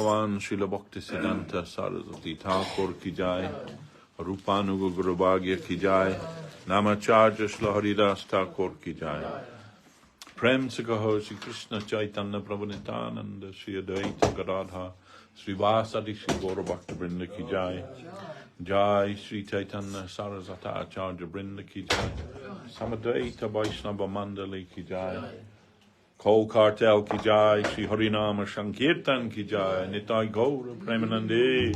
Bhagavan Srila Bhakti Siddhanta Saraswati Thakur ki jai, Rupanuga Guru Bhagya ki jai, Namacharya Srila Haridas Thakur ki jai. Prem se kaho Shri Krishna Chaitanya Prabhu Nityananda Shri Advaita Gadadha Sri Vasadi Shri Gaura Bhakta Vrinda ki jai. Jai Shri Chaitanya Saraswata Acharya Vrinda ki jai. Samadvaita Vaishnava Mandali ki jai. Kol Kartel ki jai. Shri Harinama Sankirtan ki jai. Nitai Gaura Premanande.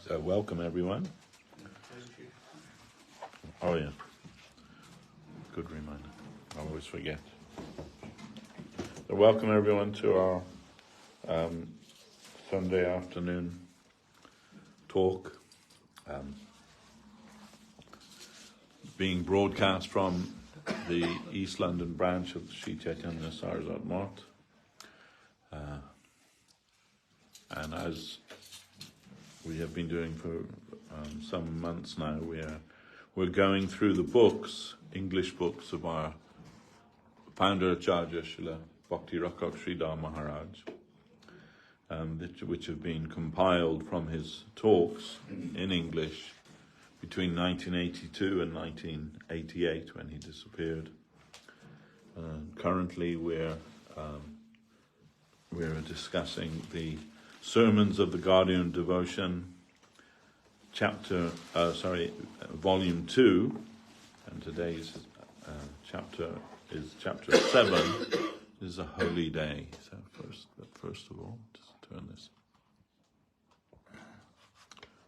So welcome everyone. Oh yeah. Good reminder. I always forget. So welcome everyone to our Sunday afternoon talk, being broadcast from the East London branch of the Sri Chaitanya Saraswat Mart. And as we have been doing for some months now, we're going through the books, English books of our founder Acharya Srila Bhakti Rakshak Sridhar Maharaj, which have been compiled from his talks in English between 1982 and 1988 when he disappeared. Currently we're discussing the Sermons of the Guardian Devotion, volume 2, and today's chapter is chapter 7. This is a holy day. So first of all, just turn this.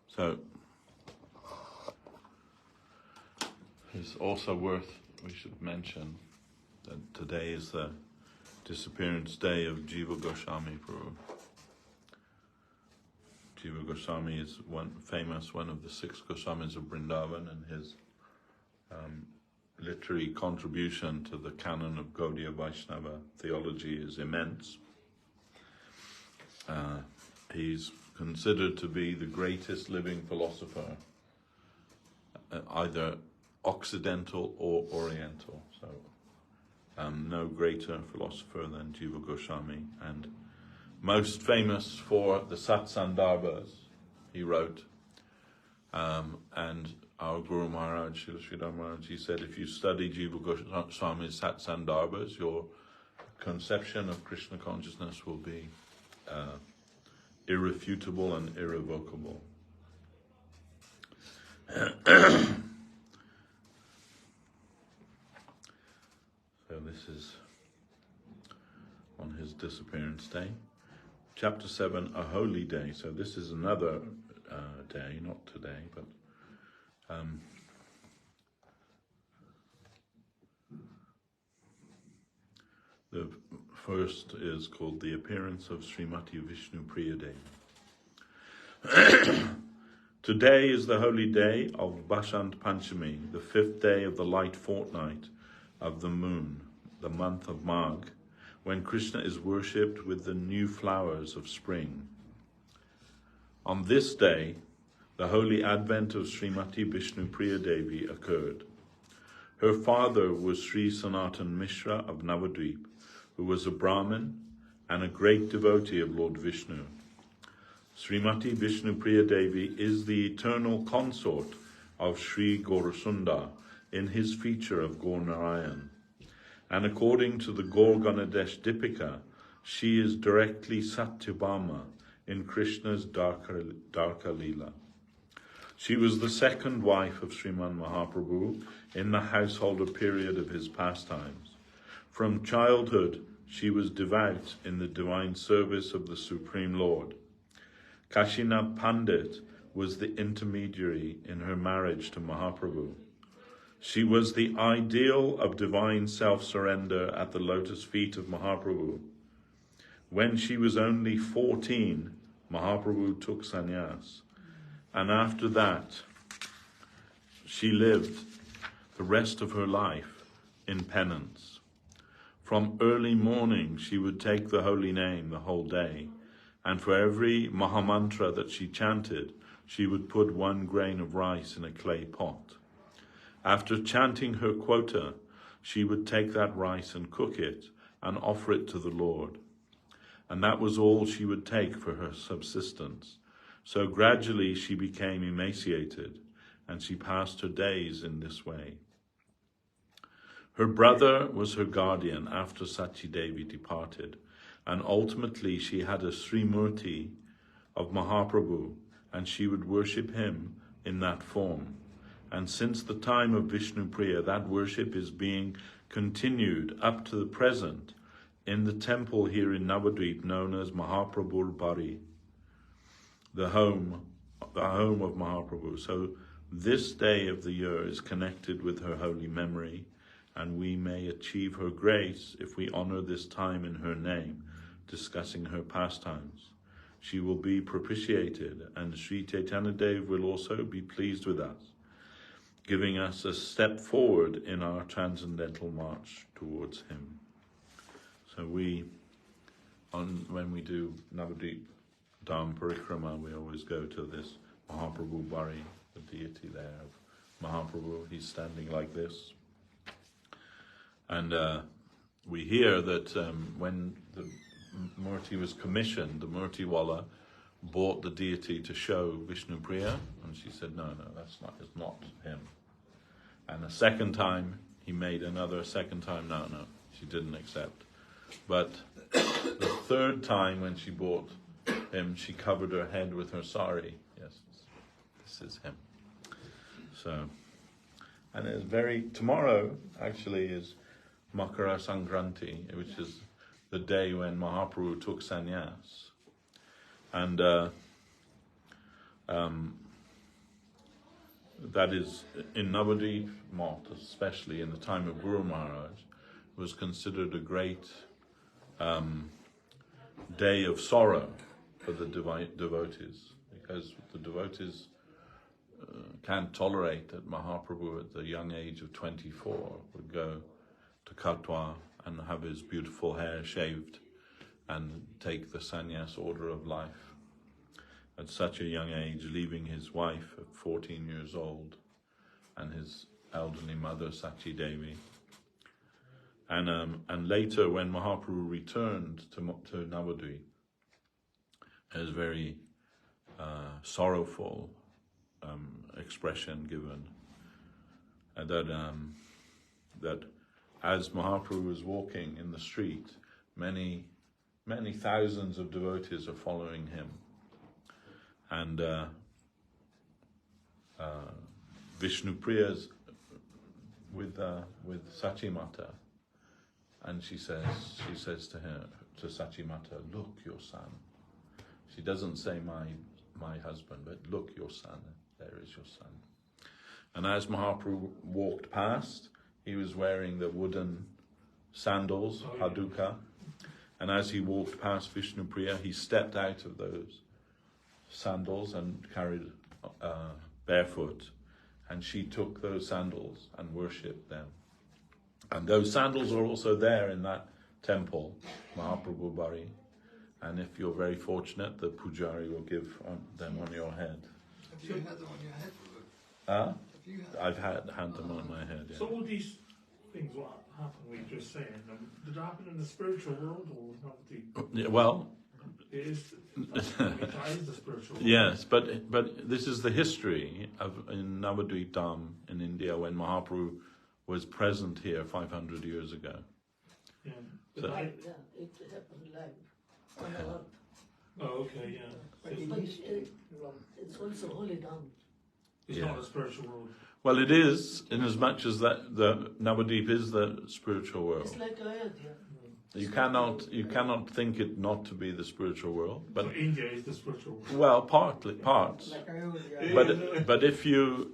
So it's also we should mention that today is the disappearance day of Jiva Goswami Prabhu. Jiva Goswami is one of the 6 Goswamis of Vrindavan, and his literary contribution to the canon of Gaudiya Vaishnava theology is immense. He's considered to be the greatest living philosopher, either Occidental or Oriental. So no greater philosopher than Jiva Goswami, and most famous for the Satsandarbhas he wrote. And our Guru Maharaj, Sridhar Maharaj, he said, if you study Jiva Goswami's Satsandarbhas, your conception of Krishna consciousness will be irrefutable and irrevocable. So this is on his disappearance day. Chapter 7, a holy day. So this is another day, not today, but the first is called the appearance of Srimati Vishnu Priya Devi. Today is the holy day of Bashant Panchami, the 5th day of the light fortnight of the moon, the month of Magh, when Krishna is worshipped with the new flowers of spring. On this day, the holy advent of Srimati Vishnu Priya Devi occurred. Her father was Sri Sanatan Mishra of Navadvip, who was a Brahmin and a great devotee of Lord Vishnu. Srimati Vishnu Priya Devi is the eternal consort of Sri Gaurasundar in his feature of Gaur Narayan. And according to the Gaur Ganadesh Dipika, she is directly Satyabhama in Krishna's Darka Leela. She was the second wife of Sriman Mahaprabhu in the householder period of his pastimes. From childhood, she was devout in the divine service of the Supreme Lord. Kashinath Pandit was the intermediary in her marriage to Mahaprabhu. She was the ideal of divine self-surrender at the lotus feet of Mahaprabhu. When she was only 14, Mahaprabhu took sannyas, and after that, she lived the rest of her life in penance. From early morning, she would take the holy name the whole day, and for every Mahamantra that she chanted, she would put 1 grain of rice in a clay pot. After chanting her quota, she would take that rice and cook it and offer it to the Lord. and that was all she would take for her subsistence. So gradually she became emaciated, and she passed her days in this way. Her brother was her guardian after Sachi Devi departed, and ultimately she had a Srimurti of Mahaprabhu, and she would worship him in that form. And since the time of Vishnu Priya, that worship is being continued up to the present in the temple here in Navadvip known as Mahaprabhur Bari, the home of Mahaprabhu. So this day of the year is connected with her holy memory, and we may achieve her grace if we honor this time in her name, discussing her pastimes. She will be propitiated, and Sri Chaitanya Dev will also be pleased with us, giving us a step forward in our transcendental march towards him. So when we do Navadvip Dham Parikrama, we always go to this Mahaprabhu Bari, the deity there of Mahaprabhu. He's standing like this. And we hear that when the Murti was commissioned, the Murti Wala bought the deity to show Vishnu Priya, and she said, no, it's not him. And a second time, he made another second time, no, she didn't accept. But the third time when she bought him, she covered her head with her sari. Yes, this is him. So, and it's tomorrow actually is Makara Sankranti, which is the day when Mahaprabhu took sannyas. And that is in Navadvip Math, especially in the time of Guru Maharaj, was considered a great day of sorrow for the devotees, because the devotees can't tolerate that Mahaprabhu at the young age of 24 would go to Katwa and have his beautiful hair shaved and take the sannyas order of life at such a young age, leaving his wife at 14 years old and his elderly mother Sachi Devi. And later when Mahaprabhu returned to Navadvip, there's very sorrowful expression given that as Mahaprabhu was walking in the street, many thousands of devotees are following him. And Vishnu Priya's with Sachi Mata, and she says to Sachi Mata, look, your son. She doesn't say my husband, but look, your son. There is your son. And as Mahaprabhu walked past, he was wearing the wooden sandals, Paduka. And as he walked past Vishnu Priya, he stepped out of those sandals and carried barefoot. And she took those sandals and worshipped them. And those sandals are also there in that temple, Mahaprabhu Bari. And if you're very fortunate, the pujari will give them on your head. Have you had them on your head? I've had them on my head, yeah. So all these things, what happened, we were just saying, did it happen in the spiritual world or not the... Yeah, well... It is the spiritual world. Yes, but this is the history in Navadvip Dham in India when Mahaprabhu was present here 500 years ago. Yeah. So, It happened live on earth. Oh, okay, yeah. But it's also holy Dham. It's not a spiritual world. well, it is, in as much as that the Navadvip is the spiritual world. It's like Ayodhya. You cannot think it not to be the spiritual world, but So India is the spiritual world. well, parts. Like Ayodhya. But if you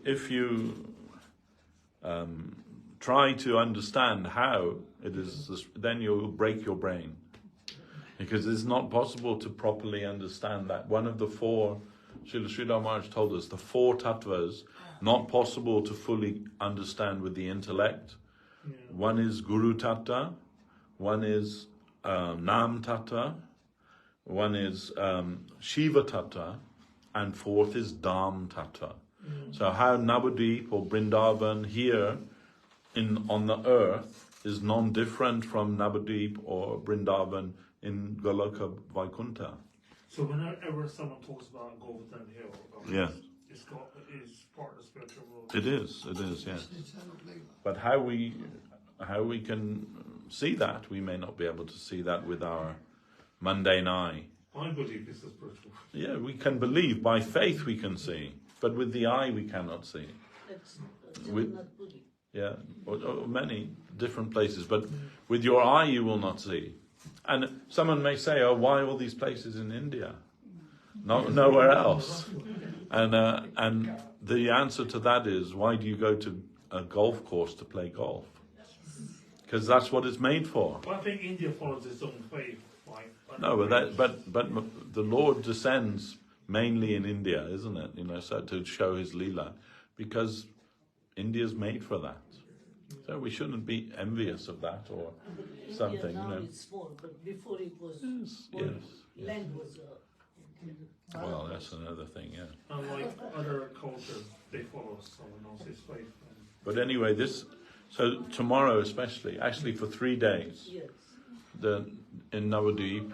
try to understand how it is, then you'll break your brain, because it's not possible to properly understand that. One of the four, Srila Maharaj told us, the four tattvas, not possible to fully understand with the intellect. Yeah. One is Guru Tattva, one is Nam Tattva, one is Shiva Tattva, and fourth is Dham Tattva. So how Navadvip or Vrindavan here on the earth is non-different from Navadvip or Vrindavan in Goloka Vaikuntha. So whenever someone talks about Govardhan Hill, Yeah. it's part of the spiritual world. It is, yes. It's eternal Leela. But how we can see that, we may not be able to see that with our mundane eye. I believe it's the spiritual world. Yeah, we can believe, by faith we can see, but with the eye we cannot see. That's With- Jagannath Puri. Yeah, or many different places, but with your eye you will not see. And someone may say, oh, why all these places in India? Nowhere else. And the answer to that is, why do you go to a golf course to play golf? Because that's what it's made for. Well, I think India follows its own faith. Like, No, but the Lord descends mainly in India, isn't it? So to show His Leela, because India's made for that. So we shouldn't be envious of that or India something. now is small, but before it was Yes. land was. Well, that's another thing, yeah. unlike other cultures, they follow someone else's faith. But anyway, so tomorrow especially, actually for 3 days, Yes. in Navadvip,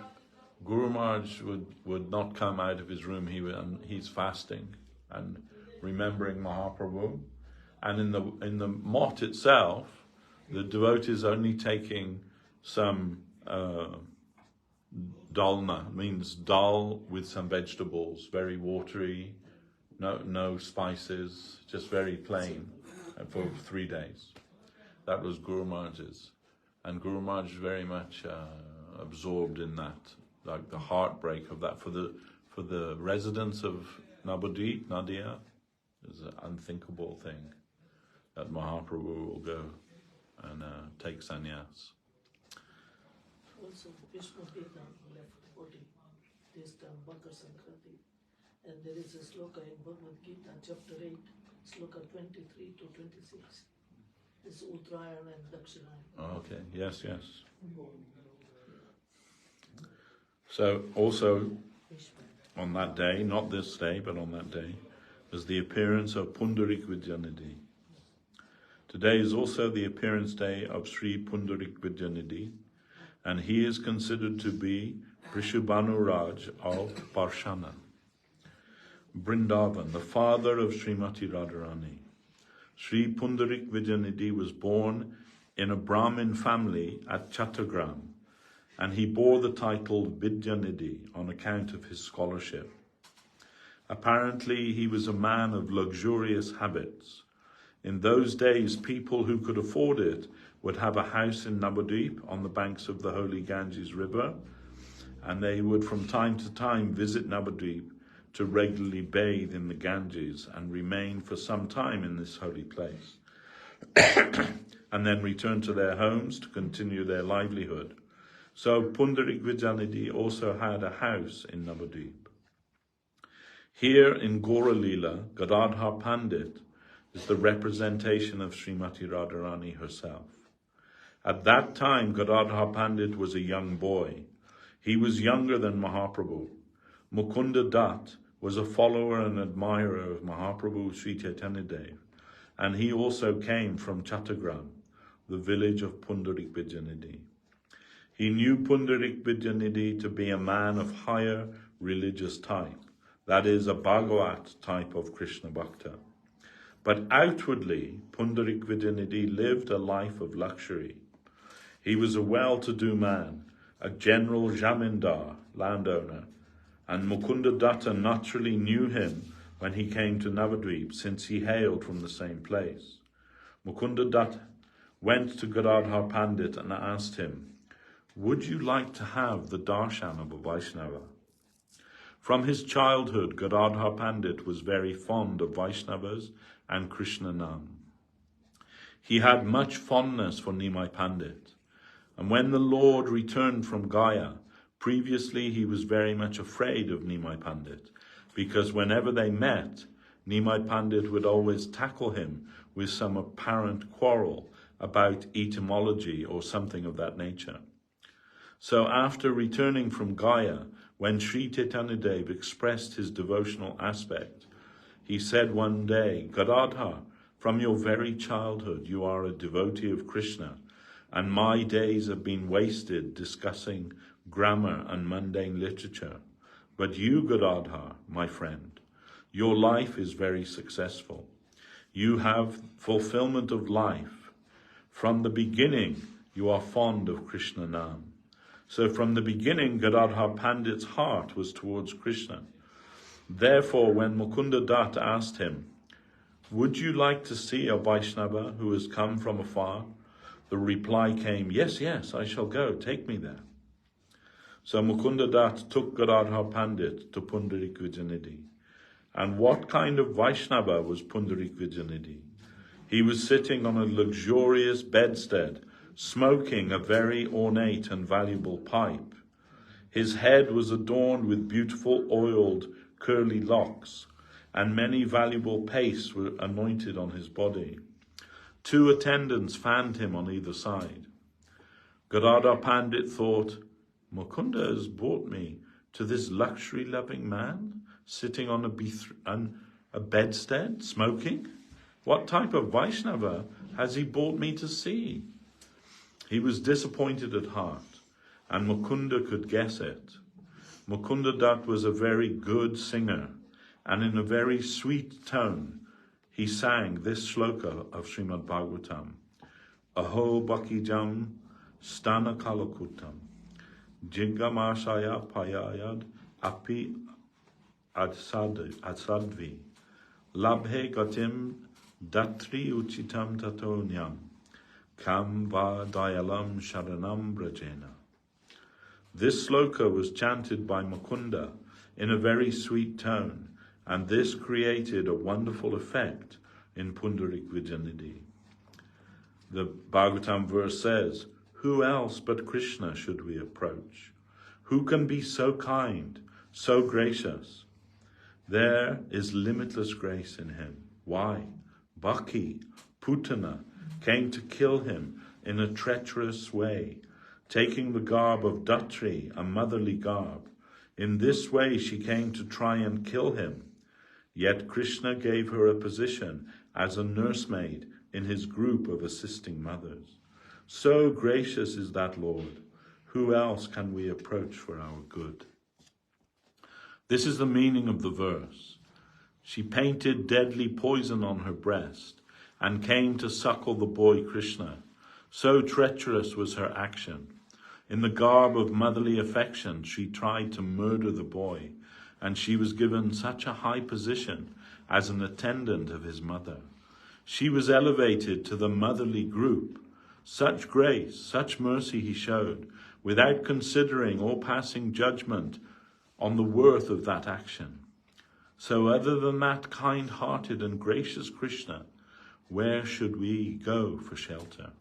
Guru Maharaj would not come out of his room. He's fasting and remembering Mahaprabhu. And in the mott itself, the devotees only taking some dalna, means dal with some vegetables, very watery, no spices, just very plain, for 3 days. That was Guru Maharaj's. And Guru Maharaj is very much absorbed in that, like the heartbreak of that. For the residents of Navadvip, Nadia, is an unthinkable thing that Mahaprabhu will go and take sannyas. Also, Vishnu Devan left body this time, Makar Sankranti. And there is a sloka in Bhagavad Gita, chapter 8, sloka 23 to 26. This Uttarayan and Dakshinayana. Okay, yes. So also on that day, not this day, but on that day, was the appearance of Pundarik Vidyanidhi. Today is also the appearance day of Sri Pundarik Vidyanidhi, and he is considered to be Vrishubhanu Raj of Parshana, Vrindavan, the father of Srimati Radharani. Sri Pundarik Vidyanidhi was born in a Brahmin family at Chattagram, and he bore the title Vidyanidhi on account of his scholarship. Apparently, he was a man of luxurious habits. In those days, people who could afford it would have a house in Navadvip on the banks of the holy Ganges River, and they would from time to time visit Navadvip to regularly bathe in the Ganges and remain for some time in this holy place, and then return to their homes to continue their livelihood. So Pundarik Vidyanidhi also had a house in Navadvip. Here in Gaura Leela, Gadadhar Pandit is the representation of Srimati Radharani herself. At that time, Gadadhar Pandit was a young boy. He was younger than Mahaprabhu. Mukunda Dutt was a follower and admirer of Mahaprabhu Sri Chaitanya Dev, and he also came from Chattagram, the village of Pundarik Vidyanidhi. He knew Pundarik Vidyanidhi to be a man of higher religious type, that is, a Bhagavat type of Krishna Bhakta. But outwardly, Pundarik Vidyanidhi lived a life of luxury. He was a well-to-do man, a general jamindar, landowner, and Mukunda Datta naturally knew him when he came to Navadvip, since he hailed from the same place. Mukunda Datta went to Gadadhar Pandit and asked him, "Would you like to have the darshan of a Vaishnava?" From his childhood, Gadadhar Pandit was very fond of Vaishnavas and Krishna Nam. He had much fondness for Nimai Pandit, and when the Lord returned from Gaya, previously he was very much afraid of Nimai Pandit, because whenever they met, Nimai Pandit would always tackle him with some apparent quarrel about etymology or something of that nature. So after returning from Gaya, when Sri Chaitanya Dev expressed his devotional aspect, he said one day, "Gadadhar, from your very childhood you are a devotee of Krishna, and my days have been wasted discussing grammar, and mundane literature. But you, Gadadhar, my friend, your life is very successful. You have fulfillment of life. From the beginning, you are fond of Krishna Nam. So from the beginning, Gadadhar Pandit's heart was towards Krishna. Therefore, when Mukunda Dutt asked him, "Would you like to see a Vaishnava who has come from afar?" the reply came, "Yes, yes, I shall go, take me there." So Mukunda Dutt took Gadadhar Pandit to Pundarik Vijayanidhi. And what kind of Vaishnava was Pundarik Vijayanidhi? He was sitting on a luxurious bedstead, smoking a very ornate and valuable pipe. His head was adorned with beautiful oiled curly locks, and many valuable pastes were anointed on his body. 2 attendants fanned him on either side. Gadadhar Pandit thought, Mukunda has brought me to this luxury-loving man, sitting on a bedstead, smoking? What type of Vaishnava has he brought me to see? He was disappointed at heart, and Mukunda could guess it. Mukunda Dutt was a very good singer, and in a very sweet tone, he sang this shloka of Srimad Bhagavatam. Aho Bhakijam Stana Kalakutam Jiggamashaya Payayad Api Adsadvi Labhe Gatim Datri Uchitam Tatonyam Kam Va Dayalam Sharanam Brajena. This sloka was chanted by Mukunda in a very sweet tone, and this created a wonderful effect in Pundarik Vijayanidhi. The Bhagavatam verse says, "Who else but Krishna should we approach? Who can be so kind, so gracious? There is limitless grace in him. Why? Bhakti, Putana, came to kill him in a treacherous way, taking the garb of Datri, a motherly garb. In this way she came to try and kill him. Yet Krishna gave her a position as a nursemaid in his group of assisting mothers. So gracious is that Lord. Who else can we approach for our good?" This is the meaning of the verse. She painted deadly poison on her breast and came to suckle the boy Krishna. So treacherous was her action. In the garb of motherly affection, she tried to murder the boy, and she was given such a high position as an attendant of his mother. She was elevated to the motherly group. Such grace, such mercy he showed, without considering or passing judgment on the worth of that action. So other than that kind-hearted and gracious Krishna, where should we go for shelter?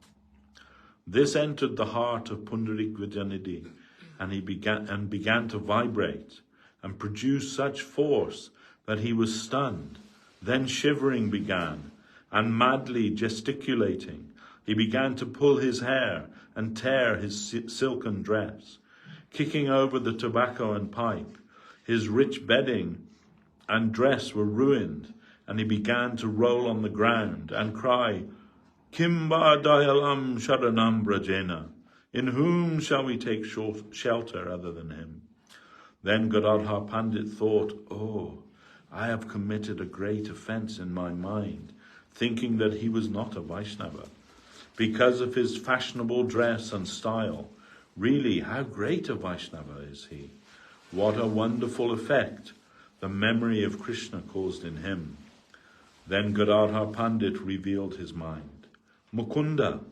This entered the heart of Pundarik Vijayanidhi, and he began to vibrate and produce such force that he was stunned. Then shivering began, and madly gesticulating, he began to pull his hair and tear his silken dress. Kicking over the tobacco and pipe, his rich bedding and dress were ruined, and he began to roll on the ground and cry, "Kimba dayalam sharanam brajena." In whom shall we take shelter other than him? Then Gadadhar Pandit thought, "Oh, I have committed a great offense in my mind, thinking that he was not a Vaishnava, because of his fashionable dress and style. Really, how great a Vaishnava is he? What a wonderful effect the memory of Krishna caused in him." Then Gadadhar Pandit revealed his mind. "Mukunda,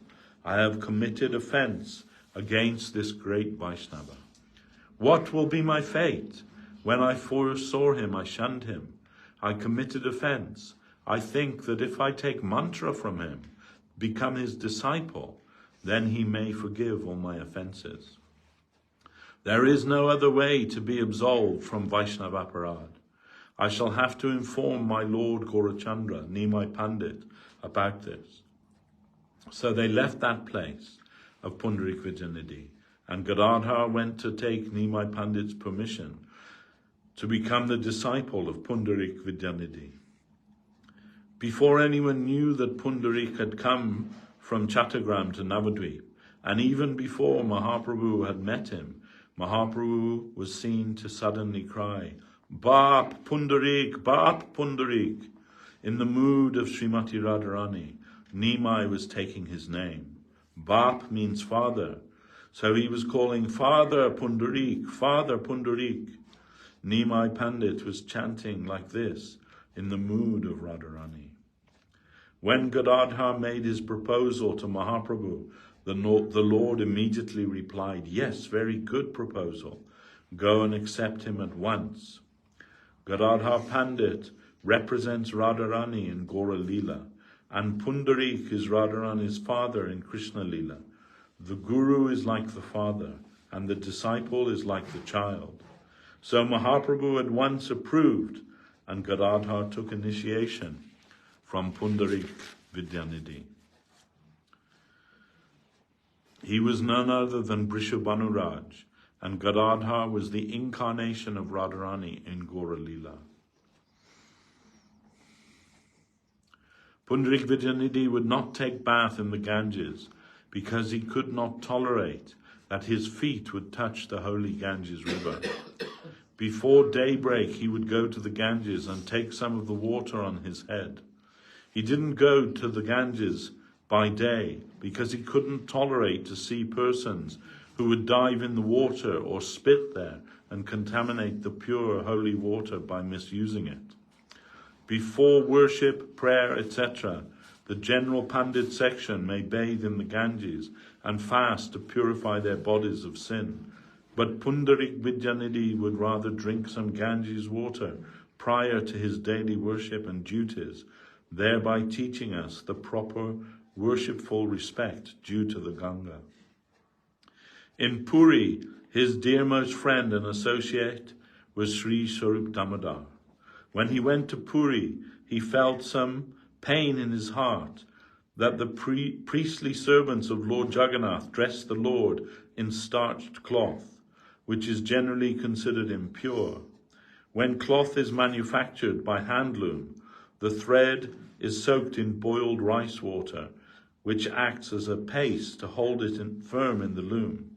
I have committed offense against this great Vaishnava. What will be my fate? When I first saw him, I shunned him. I committed offense. I think that if I take mantra from him, become his disciple, then he may forgive all my offenses. There is no other way to be absolved from Vaishnava aparad. I shall have to inform my Lord Gaurachandra, Nimai Pandit, about this." So they left that place of Pundarik Vijayanidhi, and Gadadhar went to take Nimai Pandit's permission to become the disciple of Pundarik Vijayanidhi. Before anyone knew that Pundarik had come from Chattagram to Navadvip, and even before Mahaprabhu had met him, Mahaprabhu was seen to suddenly cry, Bap Pundarik, Bap Pundarik. In the mood of Srimati Radharani, Nimai was taking his name. Bap means father. So he was calling, Father Pundarik, Father Pundarik. Nimai Pandit was chanting like this in the mood of Radharani. When Gadadhar made his proposal to Mahaprabhu, the Lord immediately replied, Yes, very good proposal. Go and accept him at once. Gadadhar Pandit represents Radharani in Gaura Leela, and Pundarik is Radharani's father in Krishna Leela. The guru is like the father, and the disciple is like the child. So Mahaprabhu at once approved, and Gadadhar took initiation from Pundarik Vidyanidhi. He was none other than Brishabhanuraj, and Gadadhar was the incarnation of Radharani in Gaura Leela. Pundarik Vidyanidhi would not take bath in the Ganges because he could not tolerate that his feet would touch the holy Ganges river. Before daybreak, he would go to the Ganges and take some of the water on his head. He didn't go to the Ganges by day because he couldn't tolerate to see persons who would dive in the water or spit there and contaminate the pure holy water by misusing it. Before worship, prayer, etc., the general Pandit section may bathe in the Ganges and fast to purify their bodies of sin. But Pundarik Vidyanidhi would rather drink some Ganges water prior to his daily worship and duties, thereby teaching us the proper worshipful respect due to the Ganga. In Puri, his dearmost friend and associate was Sri Sarup Damodar. When he went to Puri, he felt some pain in his heart that the priestly servants of Lord Jagannath dressed the Lord in starched cloth, which is generally considered impure. When cloth is manufactured by handloom, the thread is soaked in boiled rice water, which acts as a paste to hold it firm in the loom.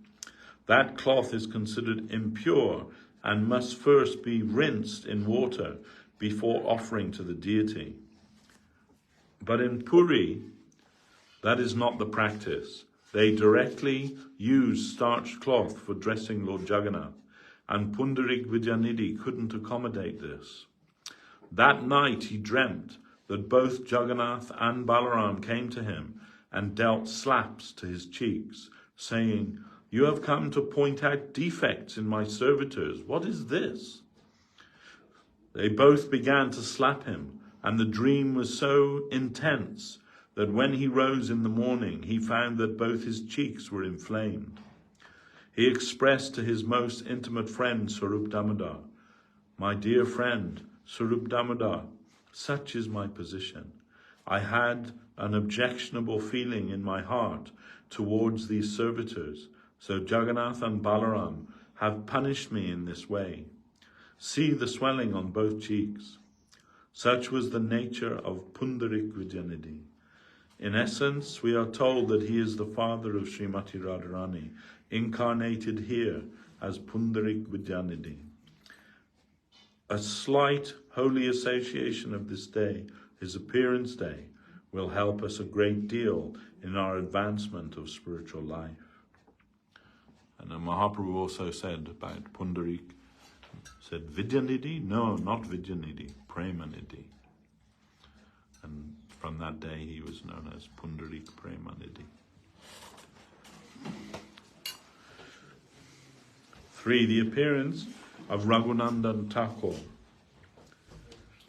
That cloth is considered impure and must first be rinsed in water before offering to the deity. But in Puri, that is not the practice. They directly use starched cloth for dressing Lord Jagannath, and Pundarik Vidyanidhi couldn't accommodate this. That night he dreamt that both Jagannath and Balaram came to him and dealt slaps to his cheeks, saying, "You have come to point out defects in my servitors. What is this?" They both began to slap him, and the dream was so intense that when he rose in the morning, he found that both his cheeks were inflamed. He expressed to his most intimate friend, Sarup Damodar, "My dear friend, Sarup Damodar, such is my position. I had an objectionable feeling in my heart towards these servitors, so Jagannath and Balaram have punished me in this way. See the swelling on both cheeks." Such was the nature of Pundarik Vidyanidhi. In essence, we are told that he is the father of Srimati Radharani, incarnated here as Pundarik Vidyanidhi. A slight holy association of this day, his appearance day, will help us a great deal in our advancement of spiritual life. And Mahaprabhu also said about Pundarik, said Vidyanidhi? No, not Vidyanidhi, Premanidhi. And from that day he was known as Pundarik Premanidhi. 3. The appearance of Raghunandan Thakur.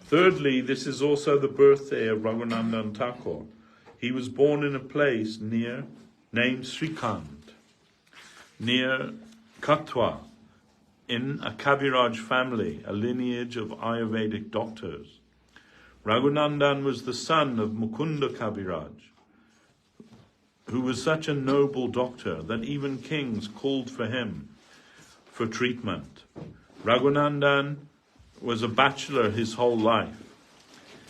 Thirdly, this is also the birthday of Raghunandan Thakur. He was born in a place named Srikand, near Katwa, in a Kaviraj family, a lineage of Ayurvedic doctors. Raghunandan was the son of Mukunda Kaviraj, who was such a noble doctor that even kings called for him for treatment. Raghunandan was a bachelor his whole life.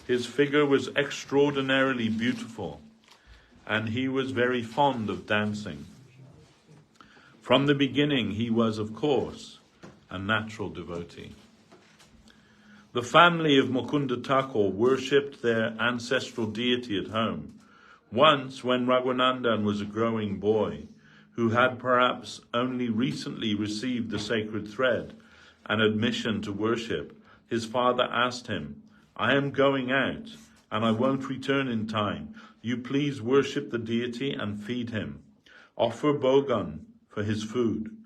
His figure was extraordinarily beautiful, and he was very fond of dancing. From the beginning, he was, of course, a natural devotee. The family of Mukunda Thakur worshipped their ancestral deity at home. Once, when Raghunandan was a growing boy, who had perhaps only recently received the sacred thread and admission to worship, his father asked him, "I am going out, and I won't return in time. You please worship the deity and feed him. Offer Bhogan for his food."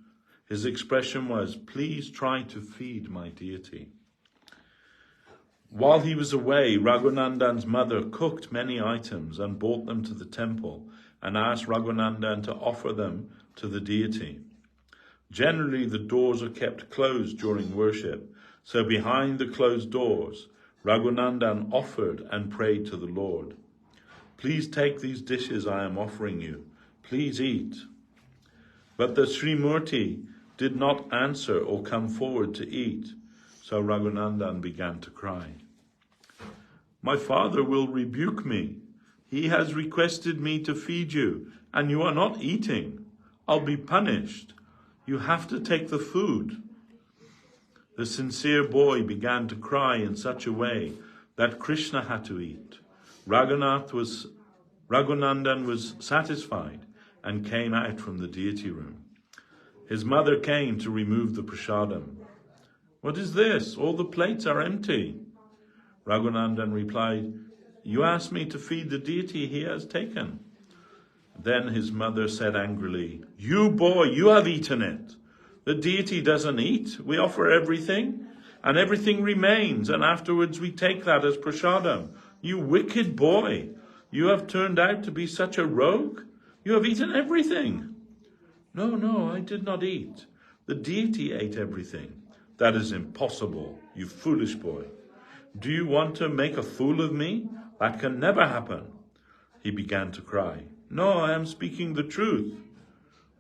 His expression was, "Please try to feed my deity." While he was away, Raghunandan's mother cooked many items and brought them to the temple and asked Raghunandan to offer them to the deity. Generally, the doors are kept closed during worship, so behind the closed doors, Raghunandan offered and prayed to the Lord. "Please take these dishes I am offering you. Please eat." But the Srimurti did not answer or come forward to eat, so Raghunandan began to cry. "My father will rebuke me. He has requested me to feed you, and you are not eating. I'll be punished. You have to take the food." The sincere boy began to cry in such a way that Krishna had to eat. Raghunandan was satisfied and came out from the deity room. His mother came to remove the prasadam. "What is this? All the plates are empty." Raghunandan replied, "You asked me to feed the deity he has taken." Then his mother said angrily, "You boy, you have eaten it. The deity doesn't eat. We offer everything, and everything remains, and afterwards we take that as prasadam. You wicked boy, you have turned out to be such a rogue. You have eaten everything." No, I did not eat. The deity ate everything." "That is impossible, you foolish boy. Do you want to make a fool of me? That can never happen." He began to cry. "No, I am speaking the truth."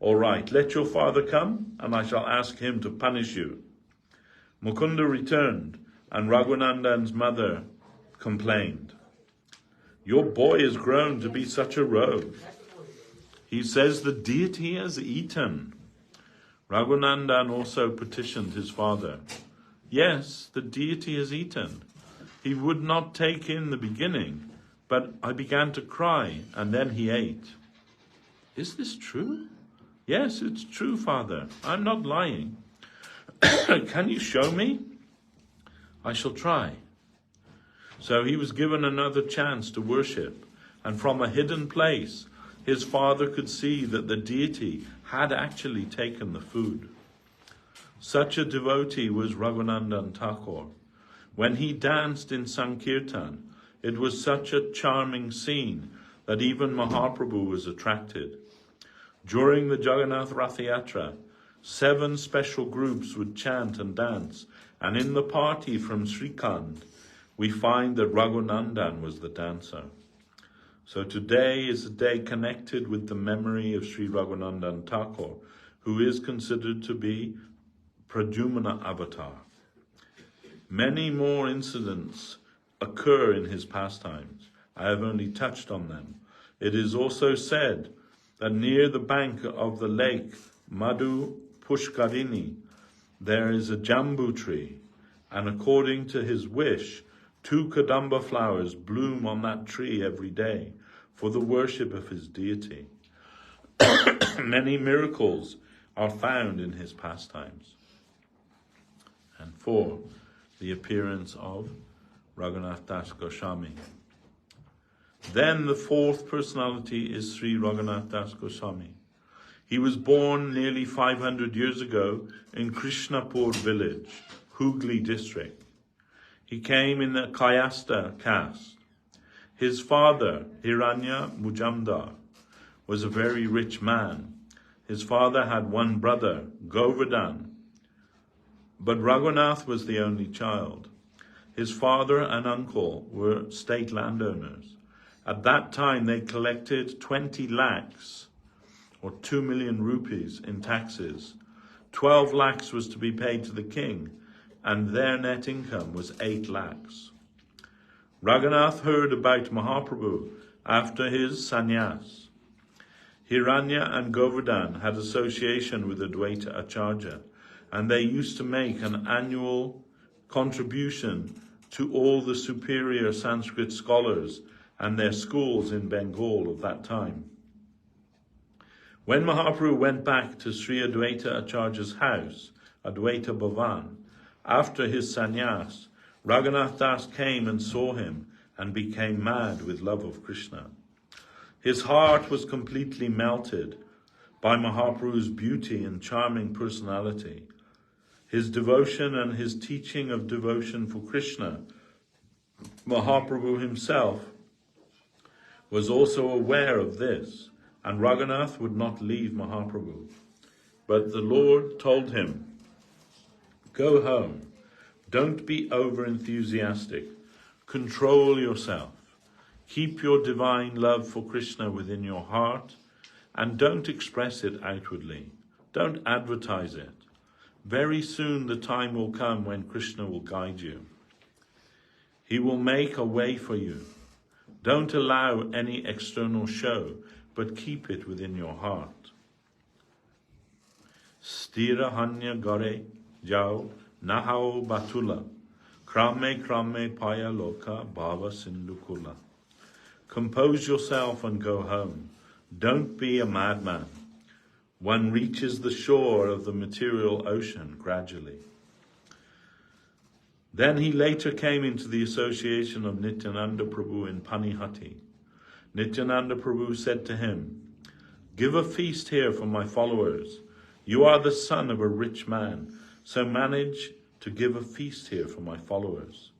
"All right, let your father come, and I shall ask him to punish you." Mukunda returned, and Raghunandan's mother complained. "Your boy has grown to be such a rogue. He says the deity has eaten." Raghunandan also petitioned his father. "Yes, the deity has eaten. He would not take in the beginning, but I began to cry, and then he ate." "Is this true?" "Yes, it's true, father. I'm not lying." "Can you show me?" "I shall try." So he was given another chance to worship, and from a hidden place, his father could see that the deity had actually taken the food. Such a devotee was Raghunandan Thakur. When he danced in Sankirtan, it was such a charming scene that even Mahaprabhu was attracted. During the Jagannath Ratha Yatra, 7 special groups would chant and dance, and in the party from Srikand, we find that Raghunandan was the dancer. So today is a day connected with the memory of Sri Raghunandan Thakur, who is considered to be Pradyumna avatar. Many more incidents occur in his pastimes. I have only touched on them. It is also said that near the bank of the lake Madhu Pushkarini, there is a jambu tree, and according to his wish, 2 kadamba flowers bloom on that tree every day for the worship of his deity. Many miracles are found in his pastimes. And 4, the appearance of Raghunath Das Goswami. Then the 4th personality is Sri Raghunath Das Goswami. He was born nearly 500 years ago in Krishnapur village, Hooghly district. He came in the Kayasta caste. His father, Hiranya Mujamdar, was a very rich man. His father had 1 brother, Govardhan, but Raghunath was the only child. His father and uncle were state landowners. At that time, they collected 20 lakhs, or 2 million rupees, in taxes. 12 lakhs was to be paid to the king, and their net income was 8 lakhs. Raghunath heard about Mahaprabhu after his sannyas. Hiranya and Govardhan had association with Advaita Acharya, and they used to make an annual contribution to all the superior Sanskrit scholars and their schools in Bengal of that time. When Mahaprabhu went back to Sri Advaita Acharya's house, Advaita Bhavan, after his sannyas, Raghunath Das came and saw him and became mad with love of Krishna. His heart was completely melted by Mahaprabhu's beauty and charming personality. His devotion and his teaching of devotion for Krishna. Mahaprabhu himself was also aware of this, and Raghunath would not leave Mahaprabhu. But the Lord told him, "Go home. Don't be over-enthusiastic. Control yourself. Keep your divine love for Krishna within your heart, and don't express it outwardly. Don't advertise it. Very soon the time will come when Krishna will guide you. He will make a way for you. Don't allow any external show, but keep it within your heart. Stira hanya gore jao nahao batula. Krame krame paya loka bhava sindukula. Compose yourself and go home. Don't be a madman. One reaches the shore of the material ocean gradually." Then he later came into the association of Nityananda Prabhu in Panihati. Nityananda Prabhu said to him, "Give a feast here for my followers. You are the son of a rich man, so manage to give a feast here for my followers."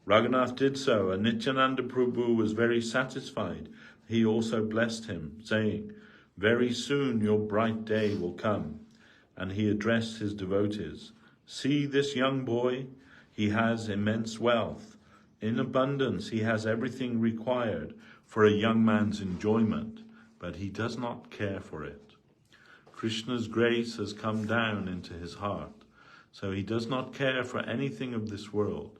Raghunath did so, and Nityananda Prabhu was very satisfied. He also blessed him, saying, "Very soon your bright day will come." And he addressed his devotees, "See this young boy? He has immense wealth. In abundance he has everything required for a young man's enjoyment, but he does not care for it. Krishna's grace has come down into his heart, so he does not care for anything of this world,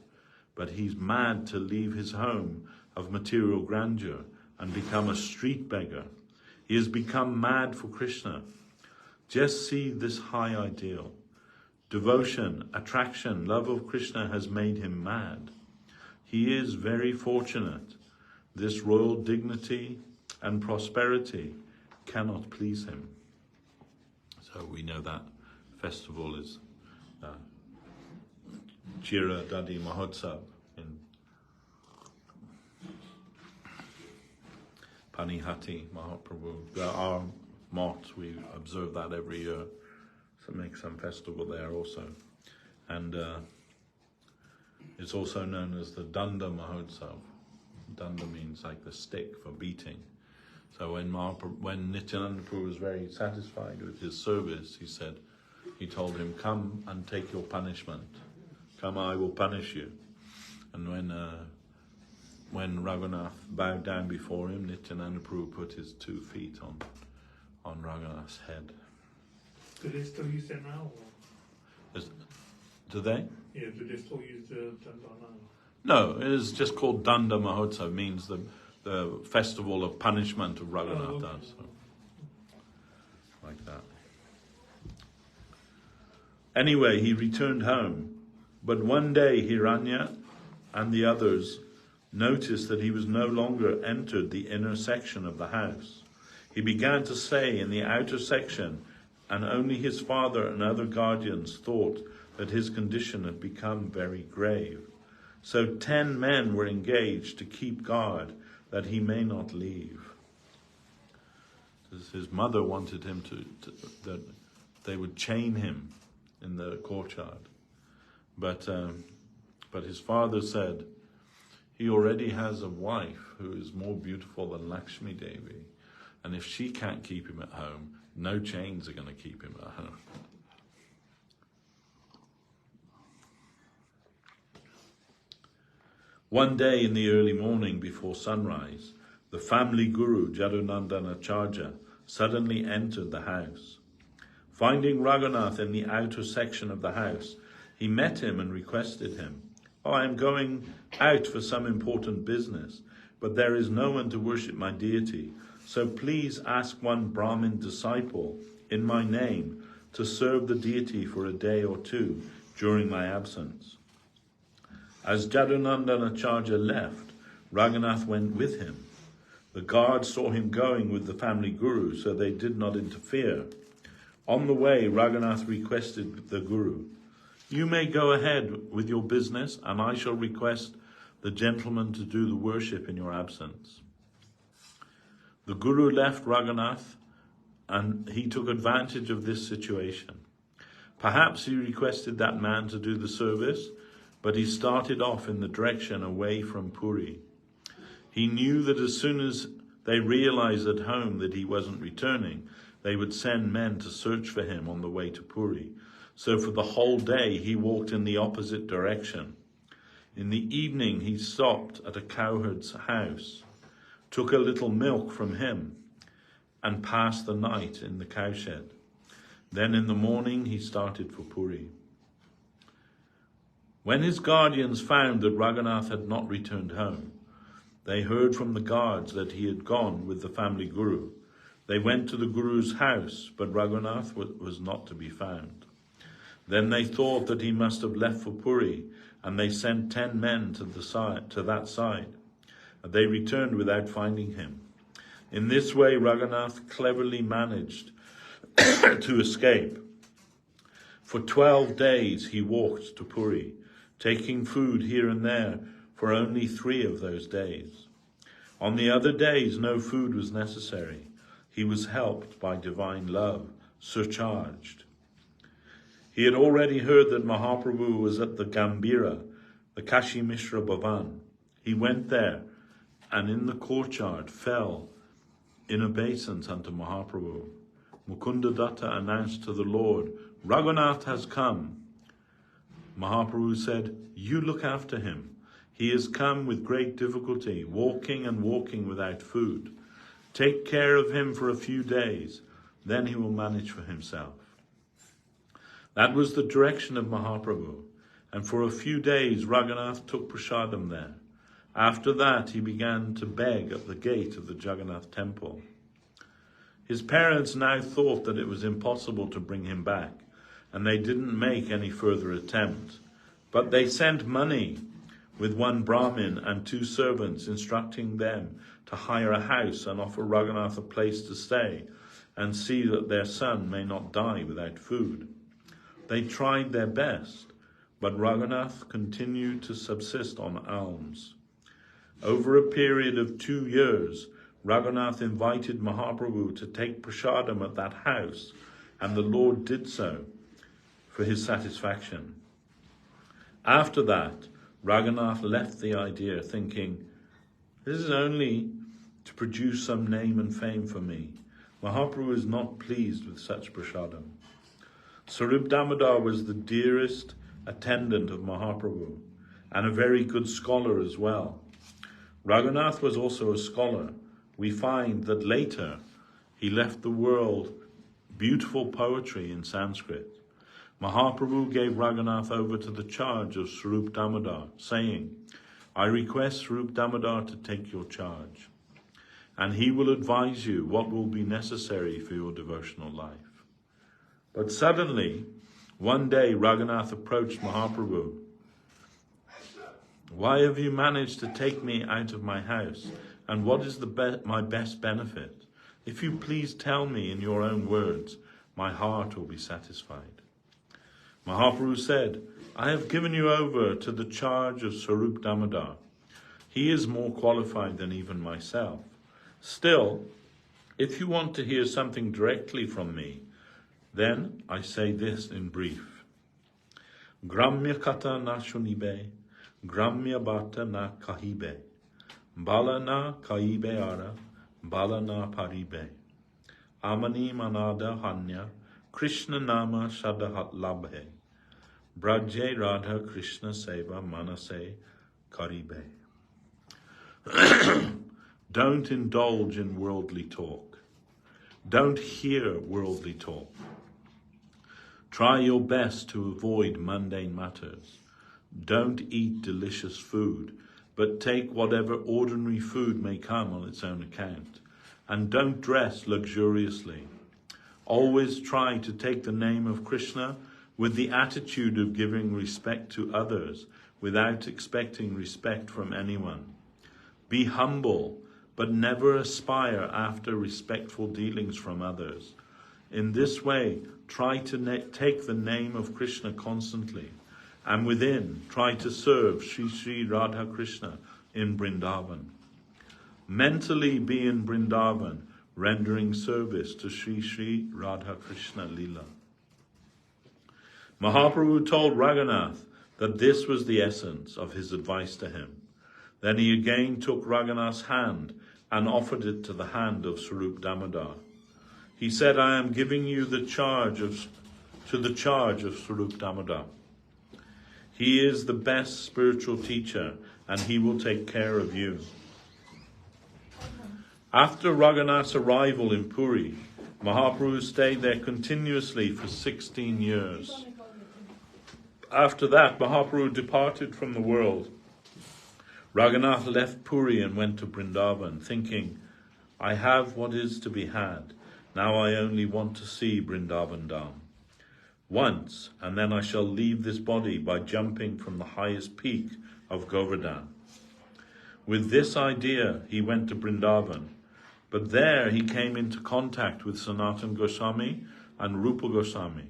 but he's mad to leave his home of material grandeur and become a street beggar. He has become mad for Krishna. Just see this high ideal. Devotion, attraction, love of Krishna has made him mad. He is very fortunate. This royal dignity and prosperity cannot please him." So we know that festival is Chira Dadi Mahotsav in Panihati Mahaprabhu. Our Mott, we observe that every year. So make some festival there also. And it's also known as the Danda Mahotsav. Danda means like the stick for beating. So when Nityananda Prabhu was very satisfied with his service, he told him, "Come and take your punishment. Come, I will punish you." And when Raghunath bowed down before him, Nityananda Prabhu put his 2 feet on Raghunath's head. Do they still use that now? Do they? Yeah, do they still use the Danda now? No, it is just called Danda Mahotsav, means the festival of punishment of Raghunath Das. So, like that. Anyway, he returned home, but one day Hiranya and the others noticed that he was no longer entered the inner section of the house. He began to stay in the outer section, and only his father and other guardians thought that his condition had become very grave. So 10 men were engaged to keep guard that he may not leave. His mother wanted him that they would chain him in the courtyard. But his father said, he already has a wife who is more beautiful than Lakshmi Devi, and if she can't keep him at home, no chains are going to keep him at home. One day in the early morning before sunrise, the family guru Jadunandan Acharya suddenly entered the house. Finding Raghunath in the outer section of the house, he met him and requested him, "Oh, I am going out for some important business, but there is no one to worship my deity, so please ask one Brahmin disciple in my name to serve the deity for a day or two during my absence. As Jadunandanacharya left, Raghunath went with him. The guards saw him going with the family guru, so they did not interfere. On the way, Raghunath requested the guru, "You may go ahead with your business, and I shall request the gentleman to do the worship in your absence." The guru left Raghunath, and he took advantage of this situation. Perhaps he requested that man to do the service, but he started off in the direction away from Puri. He knew that as soon as they realized at home that he wasn't returning, they would send men to search for him on the way to Puri. So for the whole day he walked in the opposite direction. In the evening he stopped at a cowherd's house, took a little milk from him, and passed the night in the cowshed. Then in the morning he started for Puri. When his guardians found that Raghunath had not returned home, they heard from the guards that he had gone with the family guru. They went to the guru's house, but Raghunath was not to be found. Then they thought that he must have left for Puri, and they sent 10 men to that side. They returned without finding him. In this way, Raghunath cleverly managed to escape. For 12 days he walked to Puri, taking food here and there for only 3 of those days. On the other days, no food was necessary. He was helped by divine love, surcharged. He had already heard that Mahaprabhu was at the Gambhira, the Kashi Mishra Bhavan. He went there and in the courtyard fell in obeisance unto Mahaprabhu. Mukunda Datta announced to the Lord, "Raghunath has come." Mahaprabhu said, "You look after him. He has come with great difficulty, walking and walking without food. Take care of him for a few days, then he will manage for himself." That was the direction of Mahaprabhu, and for a few days Raghunath took prasadam there. After that he began to beg at the gate of the Jagannath temple. His parents now thought that it was impossible to bring him back, and they didn't make any further attempt. But they sent money with one Brahmin and 2 servants, instructing them to hire a house and offer Raghunath a place to stay and see that their son may not die without food. They tried their best, but Raghunath continued to subsist on alms. Over a period of 2 years, Raghunath invited Mahaprabhu to take prasadam at that house, and the Lord did so for his satisfaction. After that, Raghunath left the idea, thinking, "This is only to produce some name and fame for me. Mahaprabhu is not pleased with such prasadam." Sarup Damodar was the dearest attendant of Mahaprabhu, and a very good scholar as well. Raghunath was also a scholar. We find that later he left the world beautiful poetry in Sanskrit. Mahaprabhu gave Raghunath over to the charge of Sarup Damodar, saying, "I request Sarup Damodar to take your charge, and he will advise you what will be necessary for your devotional life." But suddenly, one day Raghunath approached Mahaprabhu. "Why have you managed to take me out of my house, and what is my best benefit? If you please tell me in your own words, my heart will be satisfied." Mahaprabhu said, "I have given you over to the charge of Sarup Damodar. He is more qualified than even myself. Still, if you want to hear something directly from me, then I say this in brief. Gramya kata na shunibe, gramya bata na kahibe, bala na kaibe ara, bala na paribe. Amani manada hanya, Krishna nama shadahat labhe. Brajye Radha Krishna Seva Manase Karibe. Don't indulge in worldly talk. Don't hear worldly talk. Try your best to avoid mundane matters. Don't eat delicious food, but take whatever ordinary food may come on its own account. and don't dress luxuriously. Always try to take the name of Krishna with the attitude of giving respect to others without expecting respect from anyone. Be humble, but never aspire after respectful dealings from others. In this way, try to take the name of Krishna constantly, and within, try to serve Sri Sri Radha Krishna in Vrindavan. Mentally be in Vrindavan, rendering service to Sri Sri Radha Krishna Lila. Mahaprabhu told Raghunath that this was the essence of his advice to him. Then he again took Raghunath's hand and offered it to the hand of Swarup Damodar. He said, I am giving you the charge of Swarup Damodar. He is the best spiritual teacher, and he will take care of you. After Raghunath's arrival in Puri, Mahaprabhu stayed there continuously for 16 years. After that, Mahaprabhu departed from the world. Raghunath left Puri and went to Vrindavan, thinking, I have what is to be had. Now I only want to see Vrindavan Dham. Once, and then I shall leave this body by jumping from the highest peak of Govardhan. With this idea, he went to Vrindavan, but there he came into contact with Sanatana Goswami and Rupa Goswami.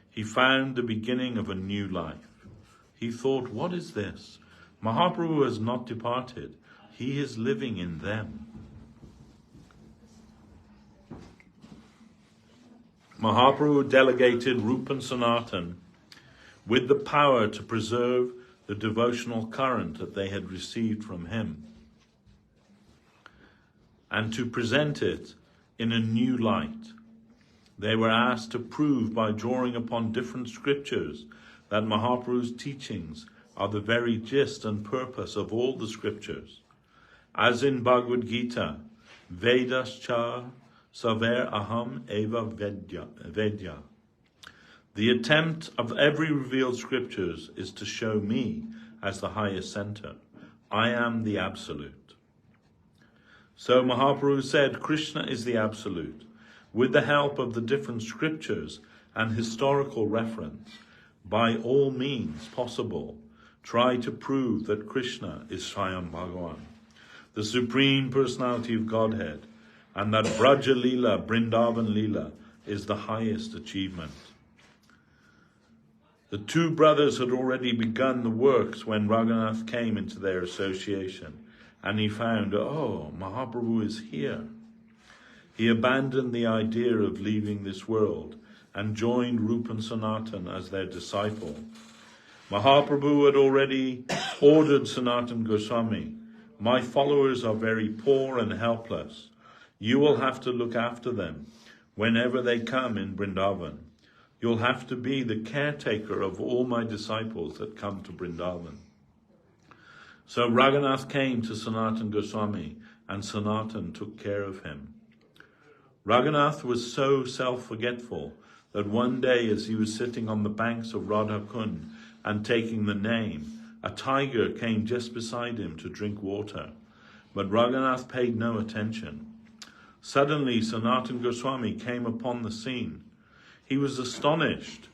He found the beginning of a new life. He thought, what is this? Mahaprabhu has not departed. He is living in them. Mahaprabhu delegated Rupa and Sanatan with the power to preserve the devotional current that they had received from him and to present it in a new light. They were asked to prove by drawing upon different scriptures that Mahaprabhu's teachings are the very gist and purpose of all the scriptures. As in Bhagavad Gita, Vedascha Saver Aham Eva Vedya. The attempt of every revealed scriptures is to show me as the highest center. I am the Absolute. So Mahaprabhu said, Krishna is the Absolute. With the help of the different scriptures and historical reference, by all means possible, try to prove that Krishna is Swayam Bhagavan, the Supreme Personality of Godhead, and that Braja Leela, Vrindavan Leela, is the highest achievement. The two brothers had already begun the works when Raghunath came into their association, and he found, oh, Mahaprabhu is here. He abandoned the idea of leaving this world and joined Rupa and Sanatan as their disciple. Mahaprabhu had already ordered Sanatana Goswami, my followers are very poor and helpless. You will have to look after them whenever they come in Vrindavan. You'll have to be the caretaker of all my disciples that come to Vrindavan. So Raghunath came to Sanatana Goswami, and Sanatan took care of him. Raghunath was so self-forgetful that one day as he was sitting on the banks of Radha Kund and taking the name, a tiger came just beside him to drink water, but Raghunath paid no attention. Suddenly Sanatana Goswami came upon the scene. He was astonished.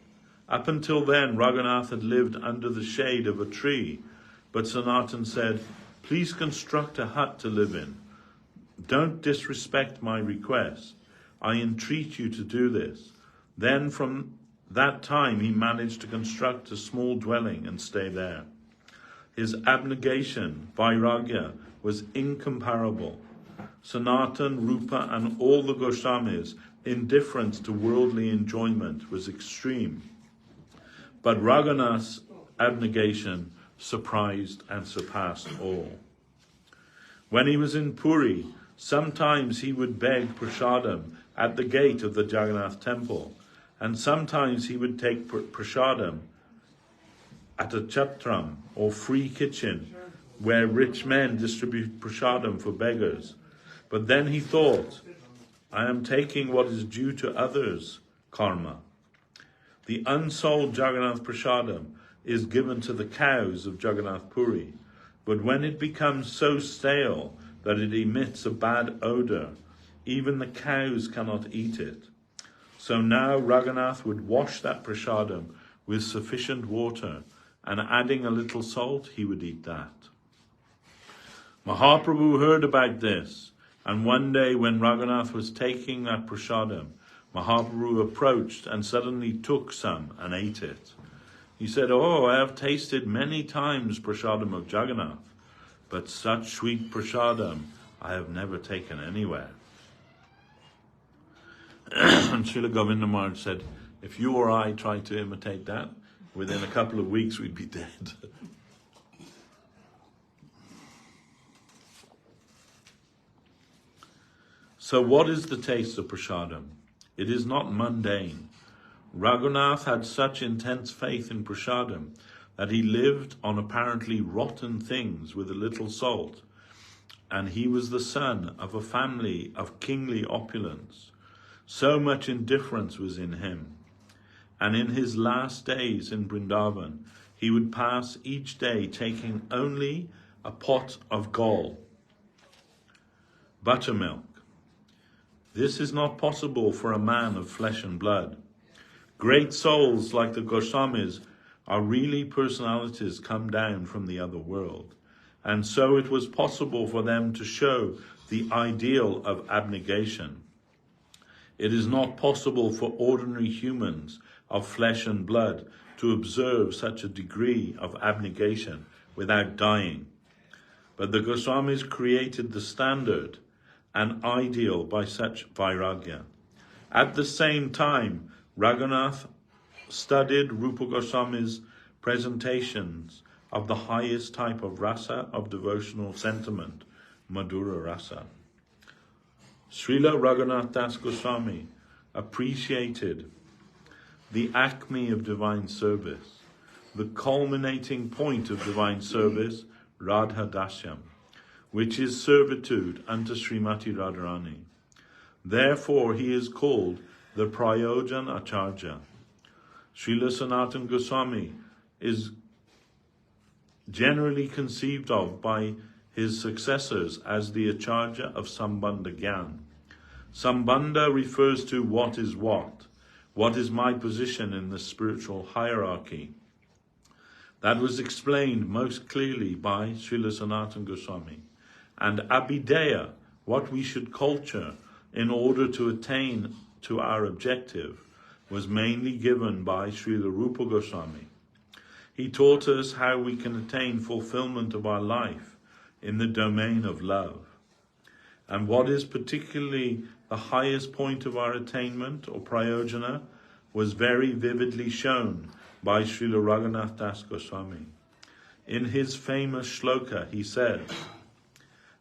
Up until then, Raghunath had lived under the shade of a tree, but Sanatan said, please construct a hut to live in. Don't disrespect my request. I entreat you to do this. Then from that time he managed to construct a small dwelling and stay there. His abnegation, vairagya, was incomparable. Sanatan, Rupa and all the Goswamis' indifference to worldly enjoyment was extreme. But Raghunath's abnegation surprised and surpassed all. When he was in Puri, sometimes he would beg prasadam at the gate of the Jagannath temple, and sometimes he would take prasadam at a chatram or free kitchen where rich men distribute prasadam for beggars. But then he thought, I am taking what is due to others' karma. The unsold Jagannath prasadam is given to the cows of Jagannath Puri, but when it becomes so stale that it emits a bad odor, even the cows cannot eat it. So now Raghunath would wash that prasadam with sufficient water, and adding a little salt, he would eat that. Mahaprabhu heard about this, and one day when Raghunath was taking that prasadam, Mahaprabhu approached and suddenly took some and ate it. He said, "Oh, I have tasted many times prasadam of Jagannath, but such sweet prasadam I have never taken anywhere." And Srila Govinda Maharaj said, "If you or I tried to imitate that, within a couple of weeks we'd be dead." So what is the taste of prasadam? It is not mundane. Raghunath had such intense faith in prasadam that he lived on apparently rotten things with a little salt, and he was the son of a family of kingly opulence. So much indifference was in him. And in his last days in Vrindavan, he would pass each day taking only a pot of gall, buttermilk. This is not possible for a man of flesh and blood. Great souls like the Goswamis are really personalities come down from the other world. And so it was possible for them to show the ideal of abnegation. It is not possible for ordinary humans of flesh and blood to observe such a degree of abnegation without dying. But the Goswamis created the standard and ideal by such vairagya. At the same time, Raghunath studied Rupa Goswami's presentations of the highest type of rasa of devotional sentiment, Madhura rasa. Srila Raghunath Das Goswami appreciated the acme of divine service, the culminating point of divine service, Radha Dasyam, which is servitude unto Srimati Radharani. Therefore he is called the Prayojan Acharya. Srila Sanatana Goswami is generally conceived of by his successors as the Acharya of Sambandha Gyan. Sambandha refers to what is my position in the spiritual hierarchy. That was explained most clearly by Srila Sanatana Goswami. And Abhideya, what we should culture in order to attain to our objective, was mainly given by Srila Rupa Goswami. He taught us how we can attain fulfillment of our life in the domain of love. And what is particularly the highest point of our attainment or prayojana was very vividly shown by Srila Raghunath Das Goswami. In his famous shloka, he said,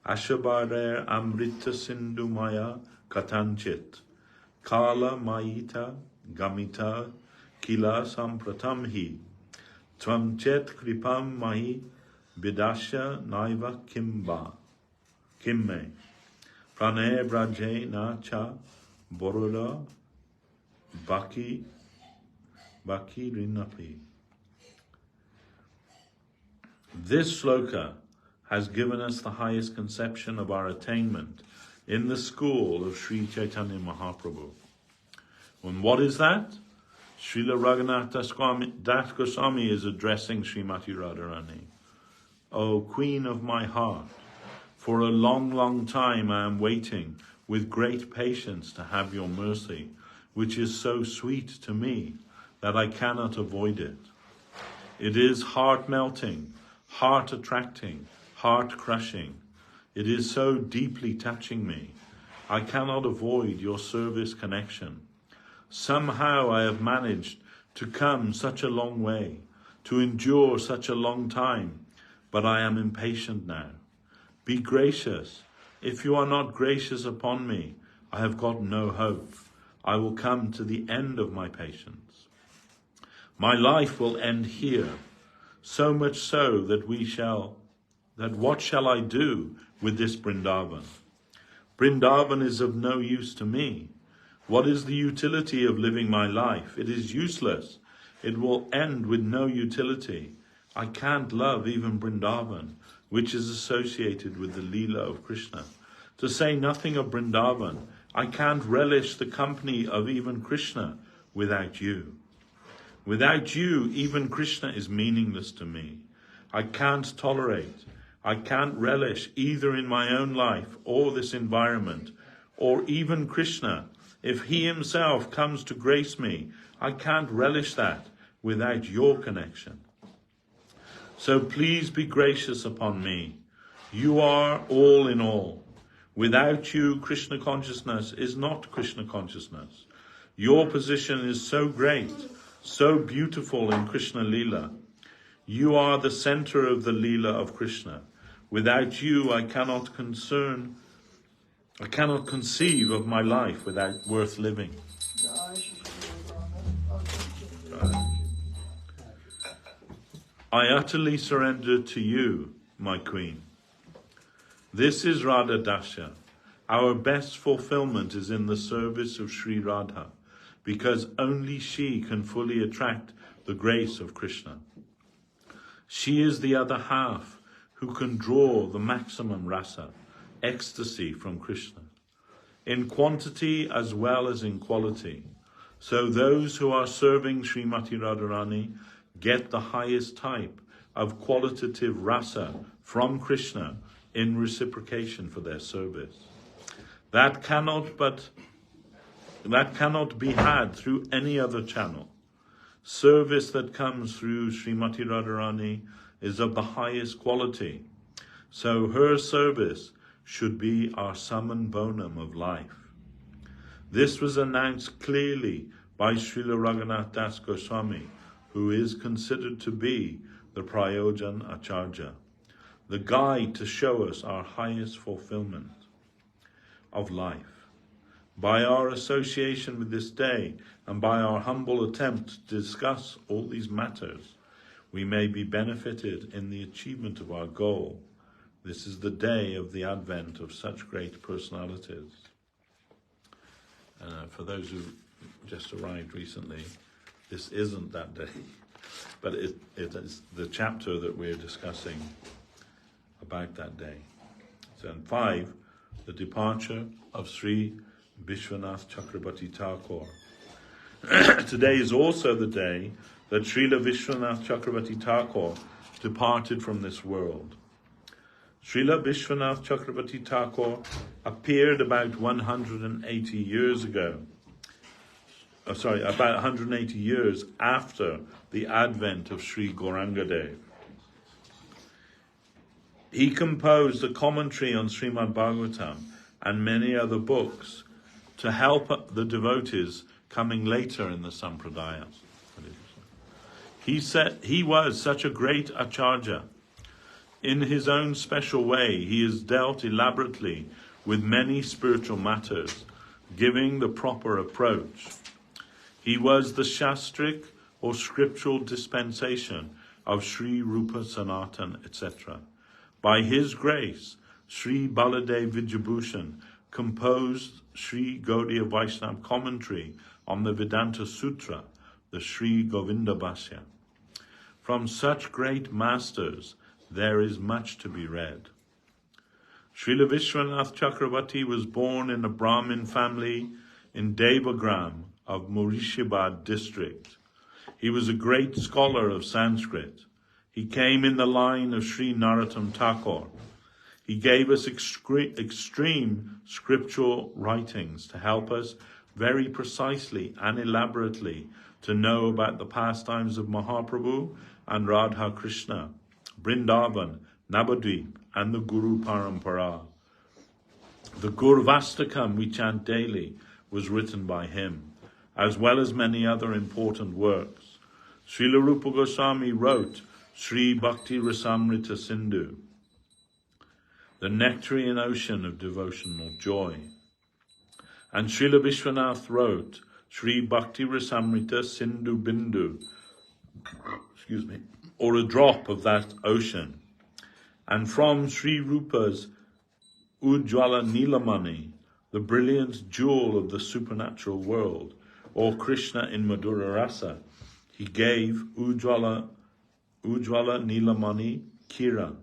Ashabarer amrita sindhu maya katanchit, kala mayita gamita kila sampratam hi, tvam chet kripam mahi vidasya naiva kimme, pranay braje na cha boroda baki rinapi. This shloka has given us the highest conception of our attainment in the school of Sri Chaitanya Mahaprabhu. And what is that? Srila Raghunath Das Goswami is addressing Srimati Radharani. O Queen of my heart, for a long, long time I am waiting with great patience to have your mercy, which is so sweet to me that I cannot avoid it. It is heart-melting, heart-attracting, heart-crushing. It is so deeply touching me. I cannot avoid your service connection. Somehow I have managed to come such a long way, to endure such a long time, but I am impatient now. Be gracious. If you are not gracious upon me, I have got no hope. I will come to the end of my patience. My life will end here, so much so that what shall I do with this Vrindavan? Vrindavan is of no use to me. What is the utility of living my life? It is useless. It will end with no utility. I can't love even Vrindavan, which is associated with the Leela of Krishna. To say nothing of Vrindavan, I can't relish the company of even Krishna without you. Without you, even Krishna is meaningless to me. I can't tolerate, I can't relish either in my own life or this environment, or even Krishna. If he himself comes to grace me, I can't relish that without your connection. So please be gracious upon me. You are all in all. Without you, Krishna consciousness is not Krishna consciousness. Your position is so great, so beautiful in Krishna Leela. You are the center of the Leela of Krishna. Without you, I cannot conceive of my life without worth living. I utterly surrender to you, my queen. This is Radha Dasya. Our best fulfillment is in the service of Sri Radha, because only she can fully attract the grace of Krishna. She is the other half who can draw the maximum rasa, ecstasy from Krishna, in quantity as well as in quality. So those who are serving Srimati Radharani get the highest type of qualitative rasa from Krishna in reciprocation for their service. That cannot be had through any other channel. Service that comes through Srimati Radharani is of the highest quality. So her service should be our summum bonum of life. This was announced clearly by Srila Raghunath Das Goswami, who is considered to be the Prayojan Acharya, the guide to show us our highest fulfillment of life. By our association with this day and by our humble attempt to discuss all these matters, we may be benefited in the achievement of our goal. This is the day of the advent of such great personalities. For those who just arrived recently, this isn't that day, but it is the chapter that we're discussing about that day. So in 5, the departure of Sri Vishwanath Chakrabarti Thakur. Today is also the day that Srila Vishwanath Chakrabarti Thakur departed from this world. Srila Vishwanath Chakrabarti Thakur appeared about 180 years ago. About 180 years after the advent of Sri Gauranga Dev. He composed a commentary on Srimad Bhagavatam and many other books to help the devotees coming later in the Sampradaya. He said he was such a great Acharya. In his own special way, he has dealt elaborately with many spiritual matters, giving the proper approach. He was the shastric or scriptural dispensation of Sri Rupa Sanatan, etc. By his grace, Sri Baladev Vijayabhushan composed Sri Gaudiya Vaishnava commentary on the Vedanta Sutra, the Sri Govinda Bhashya. From such great masters, there is much to be read. Srila Vishwanath Chakrabarti was born in a Brahmin family in Devagram of Murshidabad district. He was a great scholar of Sanskrit. He came in the line of Sri Narottam Thakur. He gave us extreme scriptural writings to help us very precisely and elaborately to know about the pastimes of Mahaprabhu and Radha Krishna, Vrindavan, Navadvip, and the Guru Parampara. The Gurvastakam we chant daily was written by him, as well as many other important works. Srila Rupa Goswami wrote Sri Bhakti Rasamrita Sindhu, the nectarian ocean of devotional joy. And Srila Vishwanath wrote Sri Bhakti Rasamrita Sindhu Bindu, or a drop of that ocean. And from Sri Rupa's Ujjvala Nilamani, the brilliant jewel of the supernatural world, or Krishna in Madhura Rasa, he gave Ujjvala Nilamani Kiran,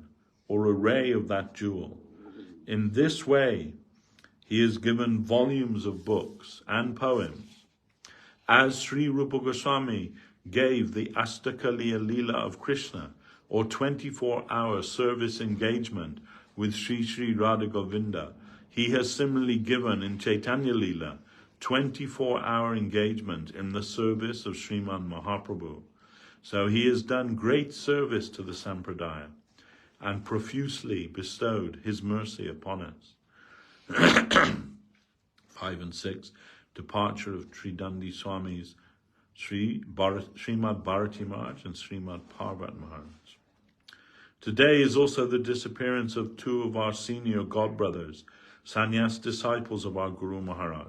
or a ray of that jewel. In this way, He has given volumes of books and poems. As Sri Rupa Goswami gave the Astakaliya Leela of Krishna, or 24-hour service engagement with Sri Sri Radha Govinda, he has similarly given in Chaitanya Leela 24-hour engagement in the service of Sriman Mahaprabhu. So he has done great service to the Sampradaya and profusely bestowed his mercy upon us. 5 and 6, departure of Tridandi Swamis, Srimad Bharati Maharaj and Srimad Parvat Maharaj. Today is also the disappearance of two of our senior godbrothers, sannyas disciples of our Guru Maharaj.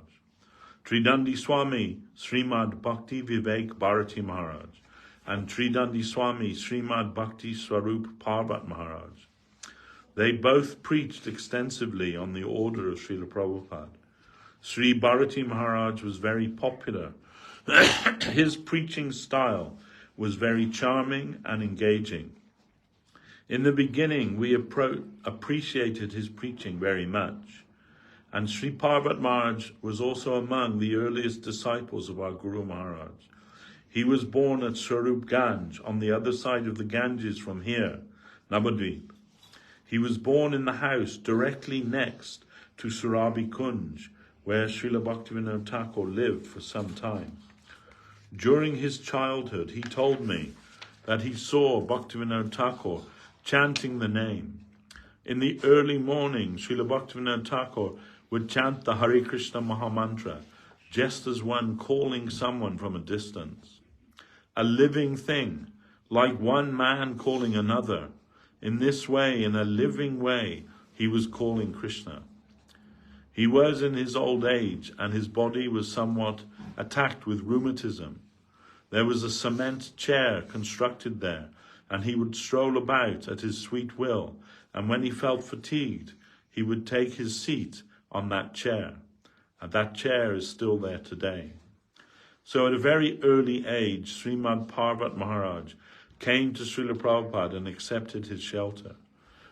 Tridandi Swami, Srimad Bhakti Vivek Bharati Maharaj, and Tridandi Swami, Srimad Bhakti Swarup Parvat Maharaj. They both preached extensively on the order of Srila Prabhupada. Sri Bharati Maharaj was very popular. His preaching style was very charming and engaging. In the beginning, we appreciated his preaching very much. And Sri Parvat Maharaj was also among the earliest disciples of our Guru Maharaj. He was born at Swarup Ganj, on the other side of the Ganges from here, Navadvip. He was born in the house directly next to Surabi Kunj, where Srila Bhaktivinoda Thakur lived for some time. During his childhood, he told me that he saw Bhaktivinoda Thakur chanting the name. In the early morning, Srila Bhaktivinoda Thakur would chant the Hare Krishna Mahamantra, just as one calling someone from a distance. A living thing, like one man calling another. In this way, in a living way, he was calling Krishna. He was in his old age, and his body was somewhat attacked with rheumatism. There was a cement chair constructed there, and he would stroll about at his sweet will, and when he felt fatigued, he would take his seat on that chair, and that chair is still there today. So at a very early age, Srimad Parvat Maharaj came to Srila Prabhupada and accepted his shelter.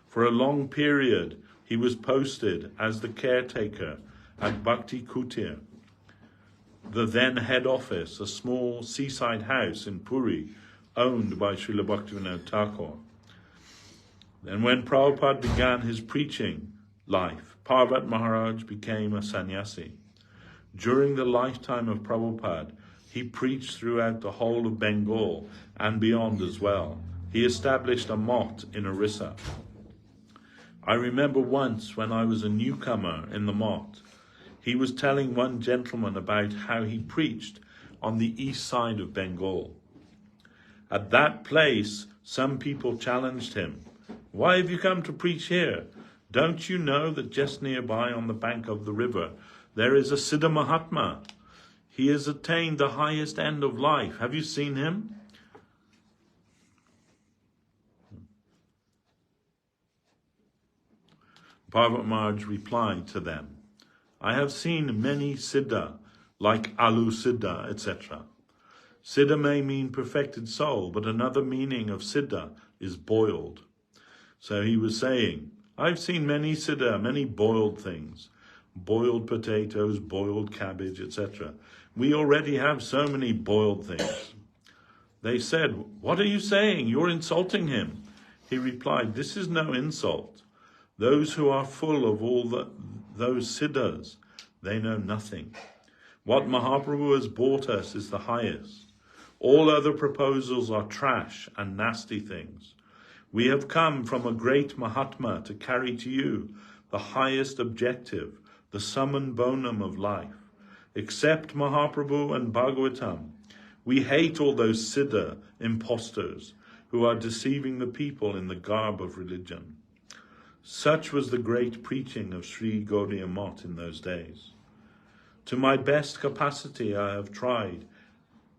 For a long period, he was posted as the caretaker at Bhakti Kutir, the then head office, a small seaside house in Puri, owned by Srila Bhaktivinoda Thakur. Then when Prabhupada began his preaching life, Parvat Maharaj became a sannyasi. During the lifetime of Prabhupada, he preached throughout the whole of Bengal and beyond as well. He established a mott in Orissa. I remember once when I was a newcomer in the mott, he was telling one gentleman about how he preached on the east side of Bengal. At that place, some people challenged him. "Why have you come to preach here? Don't you know that just nearby on the bank of the river, there is a Siddha Mahatma? He has attained the highest end of life. Have you seen him?" Parvat Maharaj replied to them, "I have seen many Siddha, like elucidates, etc. Siddha may mean perfected soul, but another meaning of Siddha is boiled." So he was saying, I've seen many Siddha, many boiled things, boiled potatoes, boiled cabbage, etc. We already have so many boiled things. They said, "What are you saying? You're insulting him." He replied, "This is no insult. Those who are full of all those siddhas, they know nothing. What Mahaprabhu has brought us is the highest. All other proposals are trash and nasty things. We have come from a great Mahatma to carry to you the highest objective, the summum bonum of life. Accept Mahaprabhu and Bhagavatam. We hate all those siddha impostors who are deceiving the people in the garb of religion." Such was the great preaching of Sri Gaudiya Math in those days. To my best capacity, I have tried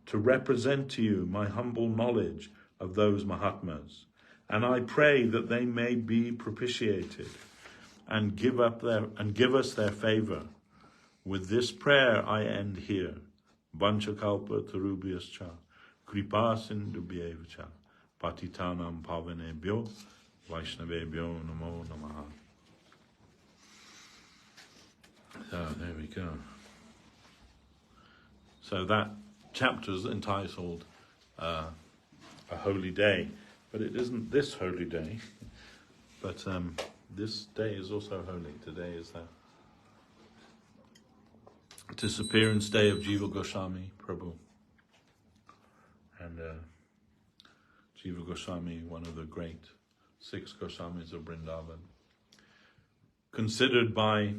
to represent to you my humble knowledge of those Mahatmas, and I pray that they may be propitiated and give us their favor. With this prayer, I end here. Vanchakalpa tarubhyascha, kripa sindubhyeva, patitanam pavanebhyo, Vaishnavebhyo namo namaha. There we go. So that chapter is entitled A Holy Day, but it isn't this holy day, but this day is also holy. Today is the disappearance day of Jiva Goswami, Prabhu. And Jiva Goswami, one of the great 6 Goswamis of Vrindavan, considered by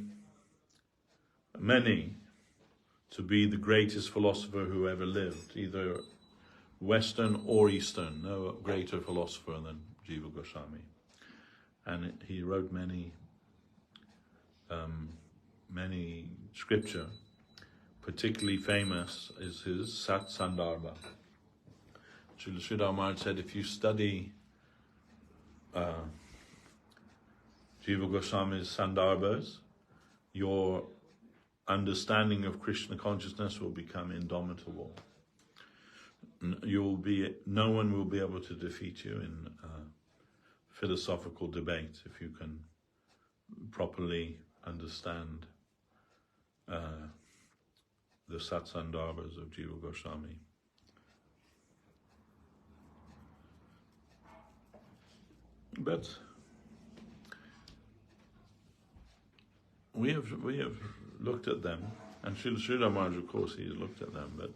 many to be the greatest philosopher who ever lived, either Western or Eastern. No greater philosopher than Jiva Goswami. And he wrote many scripture. Particularly famous is his Sat Sandarbha. Srila Maharaj said, if you study Jiva Goswami's Sandarbhas, your understanding of Krishna consciousness will become indomitable. No one will be able to defeat you in philosophical debate if you can properly understand the Satsandarbhas of Jiva Goswami. But we have looked at them, and Srila Maharaj, of course, he has looked at them, but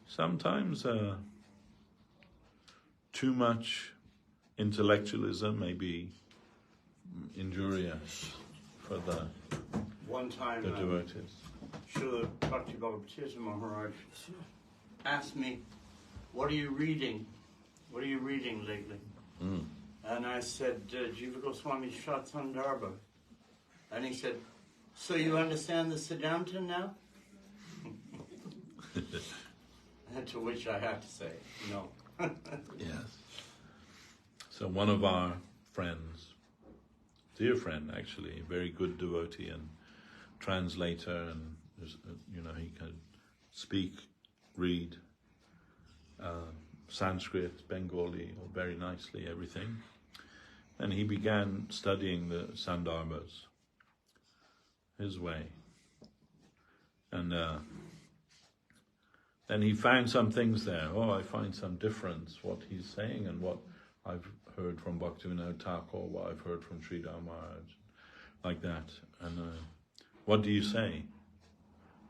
sometimes too much intellectualism may be injurious for the devotees. Srila Bhakti Maharaj asked me, what are you reading? What are you reading lately? And I said, Jiva Goswami's Shandarbha. And he said, so you understand the Siddhanta now? To which I have to say, no. Yes. So one of our friends, dear friend actually, a very good devotee and translator, and he can speak, read Sanskrit, Bengali, very nicely, everything. And he began studying the Sandarbhas his way. And then he found some things there. I find some difference, what he's saying and what I've heard from Bhaktivinoda Thakur, what I've heard from Sridhar Maharaj, like that. And what do you say?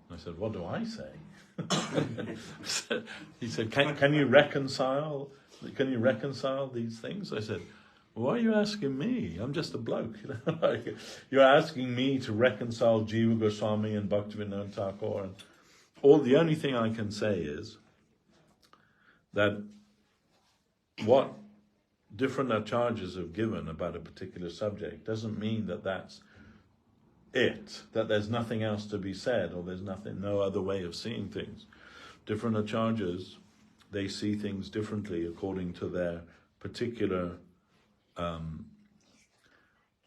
I said, what do I say? He said, can you reconcile these things? I said, why are you asking me? I'm just a bloke. You're asking me to reconcile Jiva Goswami and Bhaktivinoda Thakur. And the only thing I can say is that what different acharyas have given about a particular subject doesn't mean that that's it, that there's nothing else to be said, or there's no other way of seeing things. Different acharyas, they see things differently according to their particular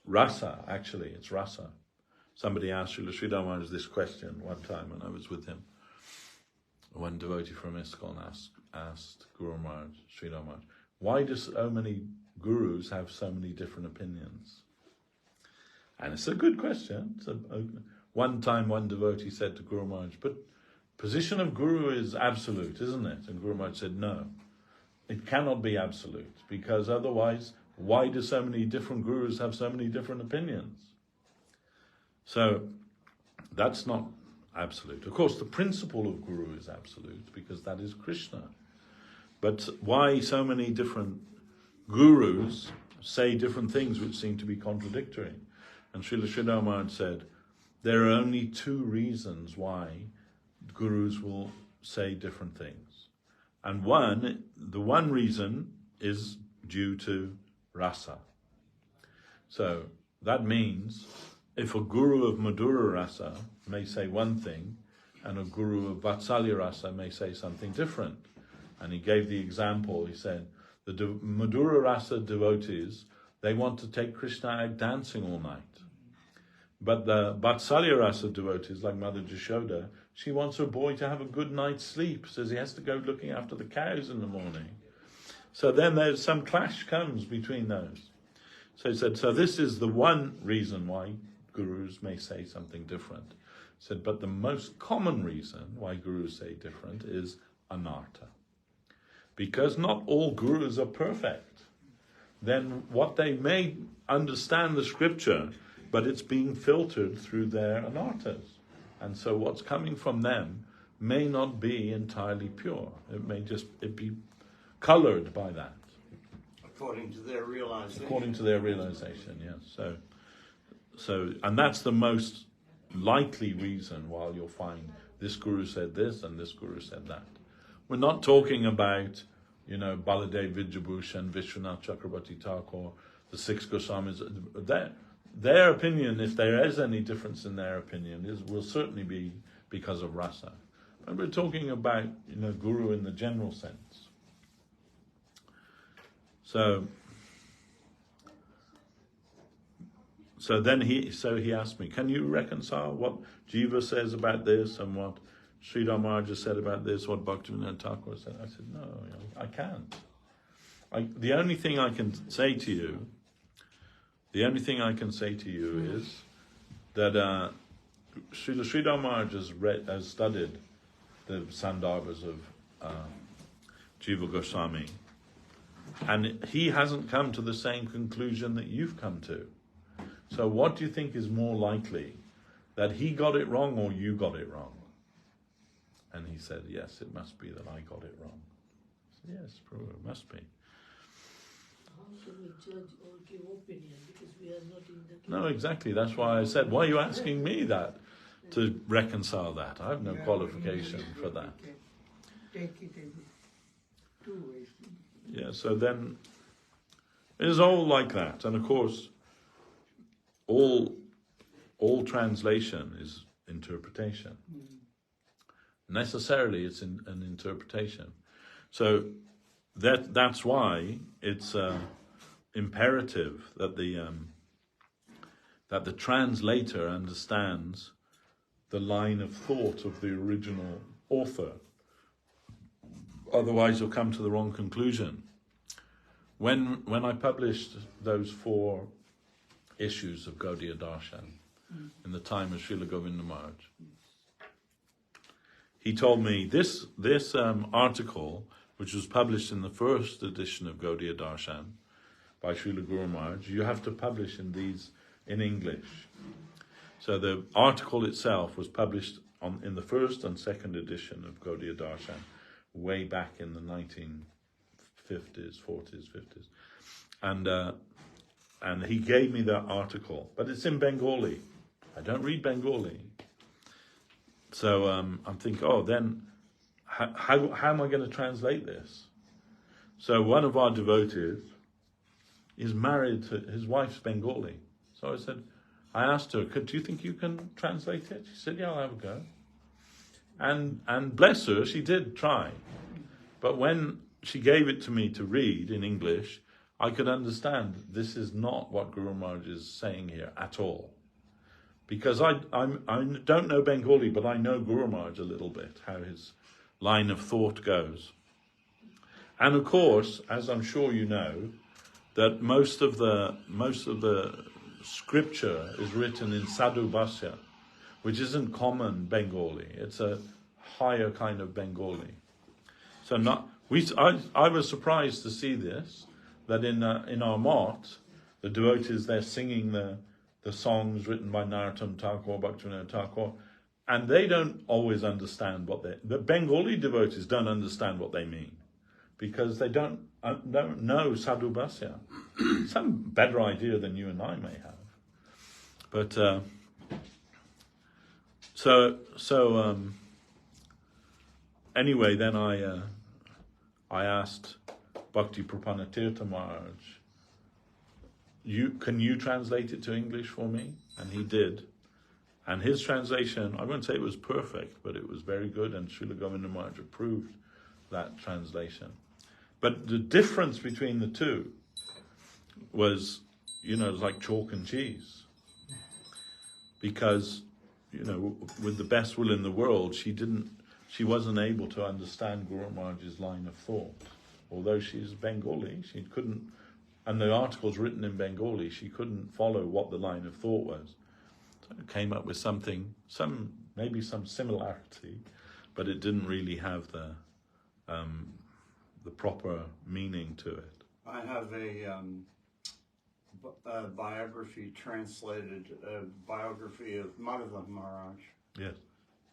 rasa. Actually, it's rasa. Somebody asked Sridhar Maharaj this question one time when I was with him. One devotee from ISKCON asked Guru Maharaj, Sridhar Maharaj, why do so many gurus have so many different opinions? And it's a good question. One time one devotee said to Guru Maharaj, but position of Guru is absolute, isn't it? And Guru Maharaj said, no, it cannot be absolute, because otherwise, why do so many different gurus have so many different opinions? So, that's not absolute. Of course, the principle of Guru is absolute, because that is Krishna. But why so many different gurus say different things which seem to be contradictory? And Srila Maharaj said, there are only 2 reasons why gurus will say different things. And the one reason is due to rasa. So that means if a guru of Madhura rasa may say one thing, and a guru of Vatsalya rasa may say something different. And he gave the example, he said, the Madhura rasa devotees, they want to take Krishna out dancing all night. But the Vatsalya rasa devotees, like Mother Jashoda, she wants her boy to have a good night's sleep, says he has to go looking after the cows in the morning. So then there's some clash comes between those. So he said, so this is the one reason why gurus may say something different. He said, but the most common reason why gurus say different is anartha. Because not all gurus are perfect. Then what they may understand the scripture, but it's being filtered through their anarthas. And so what's coming from them may not be entirely pure. It may just be colored by that. According to their realization. According to their realization, yes. So, and that's the most likely reason why you'll find this guru said this and this guru said that. We're not talking about, Baladev Vidyabhushan, Vishwanath Chakrabarti Thakur, the six Goswamis. Their opinion, if there is any difference in their opinion, will certainly be because of rasa. But we're talking about, guru in the general sense. So then he asked me, can you reconcile what Jiva says about this and what Sridhar Maharaj said about this, what Bhaktivinoda Thakur said? I said, no, I can't. The only thing I can say to you is that Srila Sridhar Maharaj has studied the Sandarbhas of Jiva Goswami, and he hasn't come to the same conclusion that you've come to. So what do you think is more likely, that he got it wrong or you got it wrong? And he said, yes, it must be that I got it wrong. I said, yes, Prabhu, it must be. How can we judge or give opinion, because we are not in the... No, exactly. That's why I said, why are you asking me that to reconcile that? I have no qualification for that. Take it in two ways. Yeah, so then it is all like that. And of course, all translation is interpretation. Necessarily, it's an interpretation. So that's why it's imperative that the translator understands the line of thought of the original author. Otherwise, you'll come to the wrong conclusion. When I published those 4 issues of Gaudiya Darshan in the time of Srila Govinda Maharaj, he told me this article, which was published in the first edition of Gaudiya Darshan by Srila Guru Maharaj, you have to publish in English. So the article itself was published in the first and second edition of Gaudiya Darshan, way back in the 1950s, 40s, 50s. And he gave me that article, but it's in Bengali. I don't read Bengali. So I'm thinking, then how am I going to translate this? So one of our devotees is married to, his wife's Bengali. So I asked her, do you think you can translate it? She said, yeah, I'll have a go. And bless her, she did try. But when she gave it to me to read in English, I could understand this is not what Guru Maharaj is saying here at all. Because I don't know Bengali, but I know Guru Maharaj a little bit, how his line of thought goes. And of course, as I'm sure you know, that most of the scripture is written in Sadhu Bhasha, which isn't common Bengali. It's a higher kind of Bengali. So I was surprised to see this, that in our mott, the devotees, they're singing the songs written by Narottam Thakur, Bhaktivinoda Thakur, and they don't always understand the Bengali devotees don't understand what they mean, because they don't know Sadhu Bhasha. Some better idea than you and I may have. But anyway, then I asked Bhakti Prapanna Tirtha Maharaj, can you translate it to English for me? And he did. And his translation, I won't say it was perfect, but it was very good, and Srila Govinda Maharaj approved that translation. But the difference between the two was, it was like chalk and cheese. Because, with the best will in the world, she wasn't able to understand Guru Maharaj's line of thought. Although she's Bengali, she couldn't, and the article's written in Bengali, she couldn't follow what the line of thought was. came up with something, maybe some similarity, but it didn't really have the proper meaning to it. I have a biography translated, biography of Madhava Maharaj. Yes.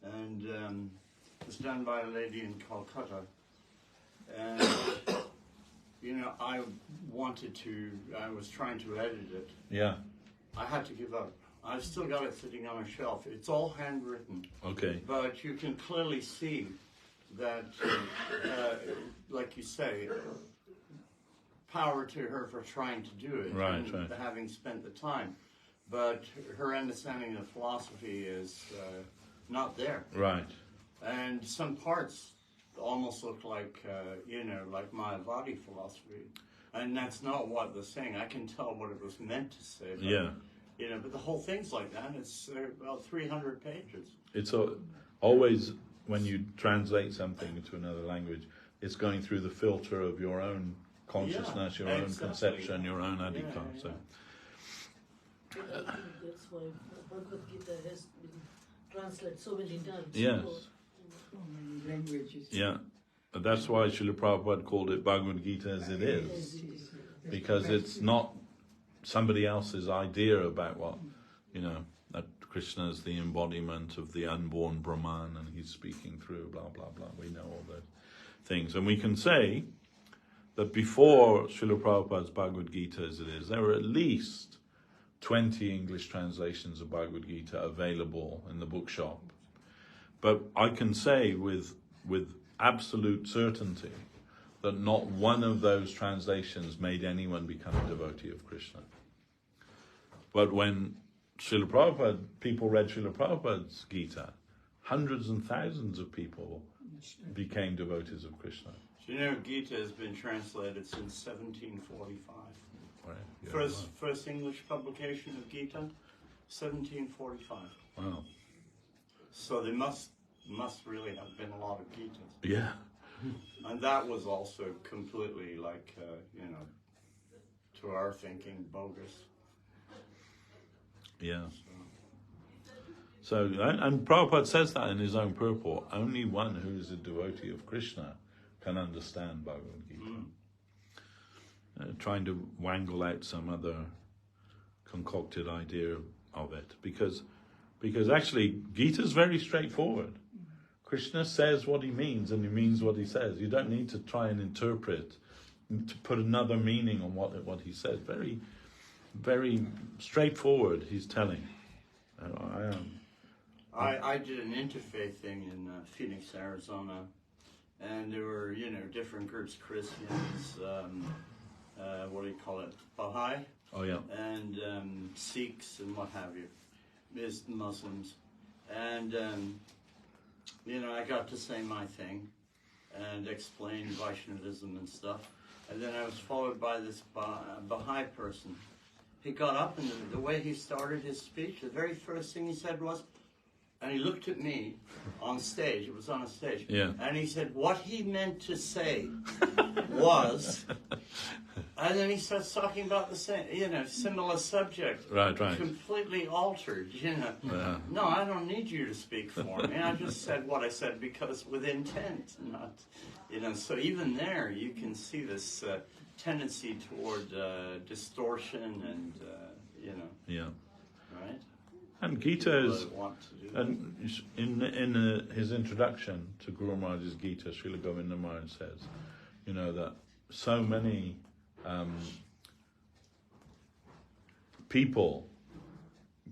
And it was done by a lady in Calcutta. And, you know, I was trying to edit it. Yeah. I had to give up. I've still got it sitting on a shelf. It's all handwritten. Okay. But you can clearly see that, like you say, power to her for trying to do it, Right, and right. having spent the time. But her understanding of philosophy is not there. Right. And some parts almost look like, you know, like Mayavadi philosophy. And that's not what they're saying. I can tell what it was meant to say. But, Yeah. you know, but the whole thing's like that. It's about 300 pages. It's always, when you translate something into another language, it's going through the filter of your own consciousness, your own conception, your own adhikar. So. I think that's why Bhagavad Gita has been translated so many times. Yes. So many languages. Yeah. But that's why Srila Prabhupada called it Bhagavad Gita as it is. Because it's not somebody else's idea about what, you know, that Krishna is the embodiment of the unborn Brahman and he's speaking through blah, blah, blah. We know all those things. And we can say that before Srila Prabhupada's Bhagavad Gita as it is, there were at least 20 English translations of Bhagavad Gita available in the bookshop. But I can say with absolute certainty that not one of those translations made anyone become a devotee of Krishna. But when Srila Prabhupada, people read Srila Prabhupada's Gita, hundreds and thousands of people became devotees of Krishna. So, you know, Gita has been translated since 1745. Right. Yeah, First English publication of Gita, 1745. wow. So there must really have been a lot of Gitas. Yeah. And that was also completely like, you know, to our thinking, bogus. Yeah. So, and Prabhupada says that in his own purport, only one who is a devotee of Krishna can understand Bhagavad Gita. Trying to wangle out some other concocted idea of it. Because actually, Gita is very straightforward. Krishna says what he means and he means what he says. You don't need to try and interpret, to put another meaning on what he says. Very, very straightforward, he's telling. I did an interfaith thing in Phoenix, Arizona, and there were, you know, different groups, Christians, what do you call it, Baha'i? Oh, yeah. And Sikhs and what have you, Muslims. And, you know, I got to say my thing and explain Vaishnavism and stuff. And then I was followed by this Baha'i person. He got up and the way he started his speech, the very first thing he said was, and he looked at me on stage, it was on a stage, Yeah. and he said, what he meant to say was, and then he starts talking about the same, you know, similar subject. Right. Completely altered, you know. Yeah. No, I don't need you to speak for me. I just said what I said because with intent, not, you know. So even there, you can see this tendency toward distortion and, you know. Yeah. Right? And Gita is, People want to do that. and in his introduction to Guru Maharaj's Gita, Srila Govinda Maharaj says, you know, that so many people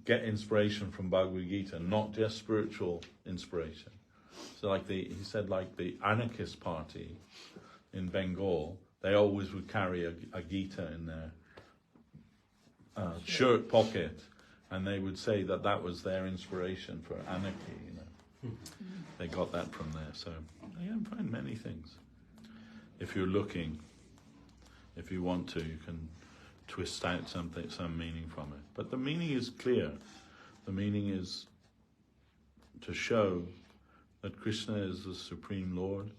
get inspiration from Bhagavad Gita, not just spiritual inspiration. So like he said like the anarchist party in Bengal, they always would carry a Gita in their shirt pocket, and they would say that was their inspiration for anarchy, you know. They got that from there. So you can find many things. If you're looking, if you want to, you can twist out some meaning from it. But the meaning is clear. The meaning is to show that Krishna is the Supreme Lord.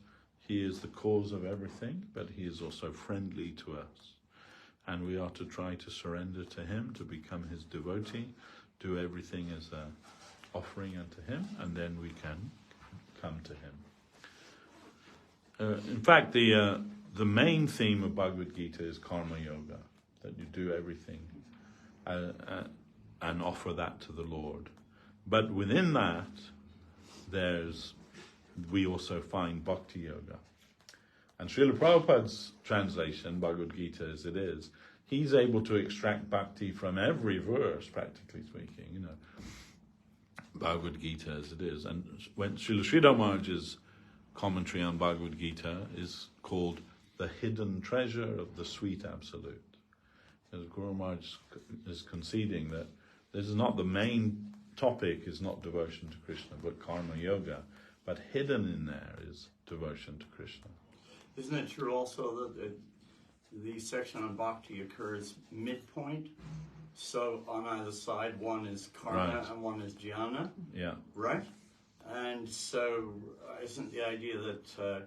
He is the cause of everything, but he is also friendly to us. And we are to try to surrender to him, to become his devotee, do everything as an offering unto him, and then we can come to him. In fact, the main theme of Bhagavad Gita is karma yoga, that you do everything and offer that to the Lord. But within that, we also find bhakti yoga. And Srila Prabhupada's translation, Bhagavad Gita as it is, he's able to extract bhakti from every verse, practically speaking, Bhagavad Gita as it is. And when Srila Sridhar Maharaj's commentary on Bhagavad Gita is called The Hidden Treasure of the Sweet Absolute. As Guru Maharaj is conceding that this is not the main topic, is not devotion to Krishna, but karma yoga. But hidden in there is devotion to Krishna. Isn't it true also that the section on bhakti occurs midpoint? So on either side, one is karma Right. and one is jnana, Yeah. right? And so isn't the idea that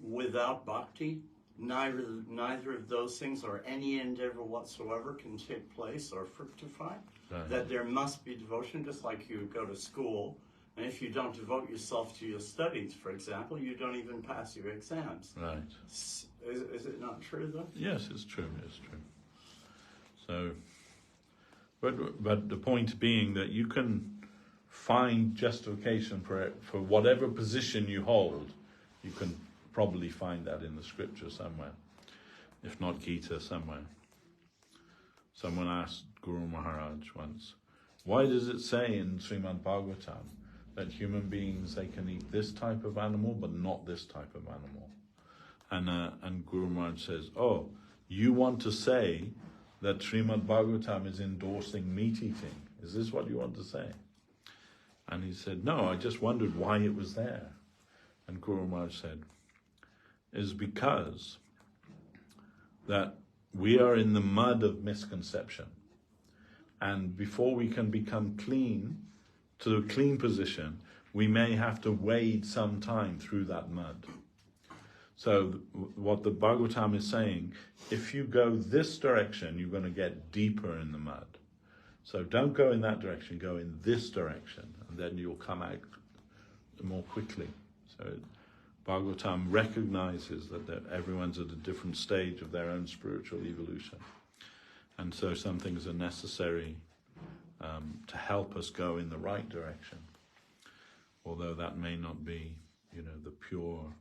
without bhakti, neither of those things or any endeavor whatsoever can take place or fructify? Right. That there must be devotion, just like you go to school, and if you don't devote yourself to your studies, for example, you don't even pass your exams. Right. Is it not true, though? Yes, it's true. It's true. So, but the point being that you can find justification for whatever position you hold. You can probably find that in the scripture somewhere, if not Gita, somewhere. Someone asked Guru Maharaj once, why does it say in Sriman Bhagavatam that human beings, they can eat this type of animal but not this type of animal? And Guru Maharaj says, oh, you want to say that Srimad Bhagavatam is endorsing meat eating? Is this what you want to say? And he said, no, I just wondered why it was there. And Guru Maharaj said, is because that we are in the mud of misconception. And before we can become clean, to a clean position, we may have to wade some time through that mud. So what the Bhagavatam is saying, if you go this direction, you're going to get deeper in the mud. So don't go in that direction, go in this direction, and then you'll come out more quickly. So Bhagavatam recognizes that everyone's at a different stage of their own spiritual evolution. And so some things are necessary to help us go in the right direction. Although that may not be, the pure,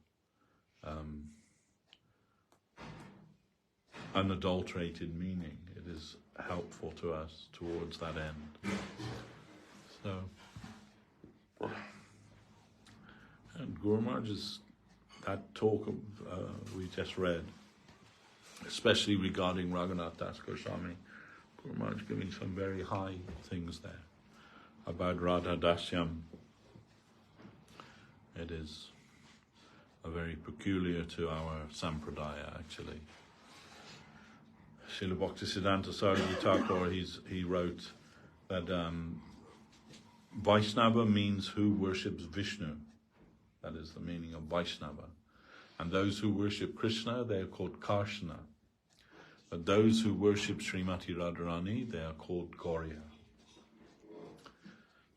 unadulterated meaning. It is helpful to us towards that end. So, and Guru Maharaj's, that talk we just read, especially regarding Raghunath Das Goswami, Guru Maharaj giving some very high things there about Radha Dasyam. It is a very peculiar to our sampradaya, actually. Srila Bhaktisiddhanta Saraswati Thakur, he wrote that Vaishnava means who worships Vishnu. That is the meaning of Vaishnava. And those who worship Krishna, they are called Karshna. But those who worship Srimati Radharani, they are called Gauriya.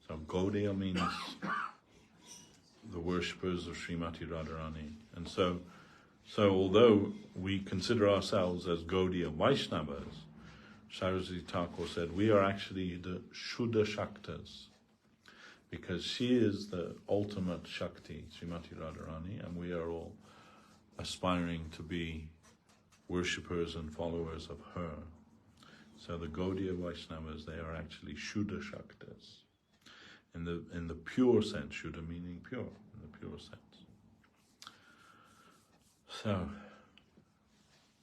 So Gaudiya means the worshippers of Srimati Radharani. And so although we consider ourselves as Gaudiya Vaishnavas, Saraswati Thakur said, we are actually the Shuddha Shaktas, because she is the ultimate Shakti, Srimati Radharani, and we are all aspiring to be worshippers and followers of her. So the Gaudiya Vaishnavas, they are actually Shuddha Shaktas. In the pure sense, Shuddha meaning pure, in the pure sense. So,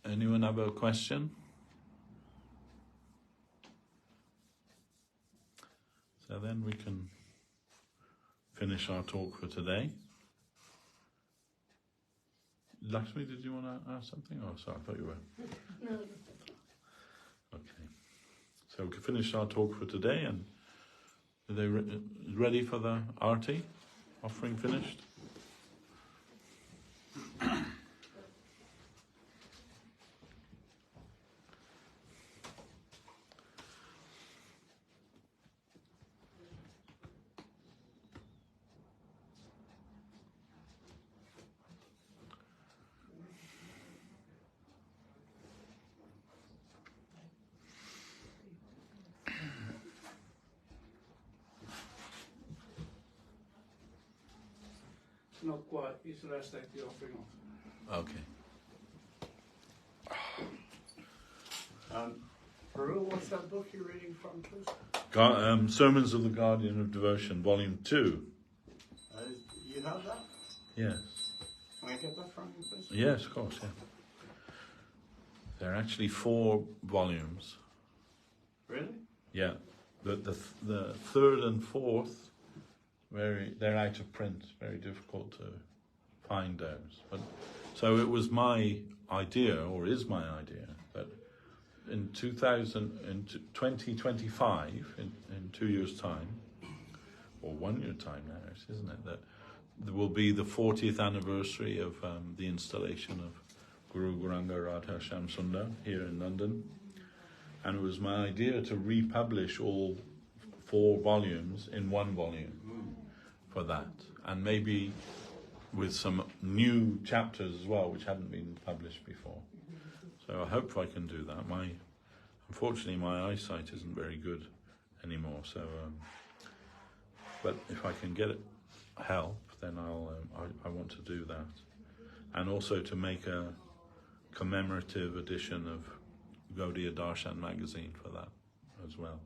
anyone have a question? So then we can finish our talk for today. Lakshmi, did you want to ask something? Oh, sorry, I thought you were. No. Okay. So we can finish our talk for today, and are they ready for the arti? Offering finished? not quite. It's the last take the offering off. Okay. Prabhu, what's that book you're reading from, please? Sermons of the Guardian of Devotion, Volume 2. You have that? Yes. Can I get that from you, please? Yes, of course, yeah. There are actually 4 volumes. Really? Yeah. The third and fourth, they're out of print. Very difficult to find those. But so it was my idea, or is my idea, that in 2025, in 2 years' time, or 1 year time now, isn't it? That there will be the 40th anniversary of the installation of Guru Gauranga Radha Shyam Sundar here in London. And it was my idea to republish all 4 volumes in 1 volume for that. And maybe with some new chapters as well, which hadn't been published before. So I hope I can do that. Unfortunately, my eyesight isn't very good anymore. So, but if I can get help, then I want to do that. And also to make a commemorative edition of Gaudiya Darshan magazine for that as well,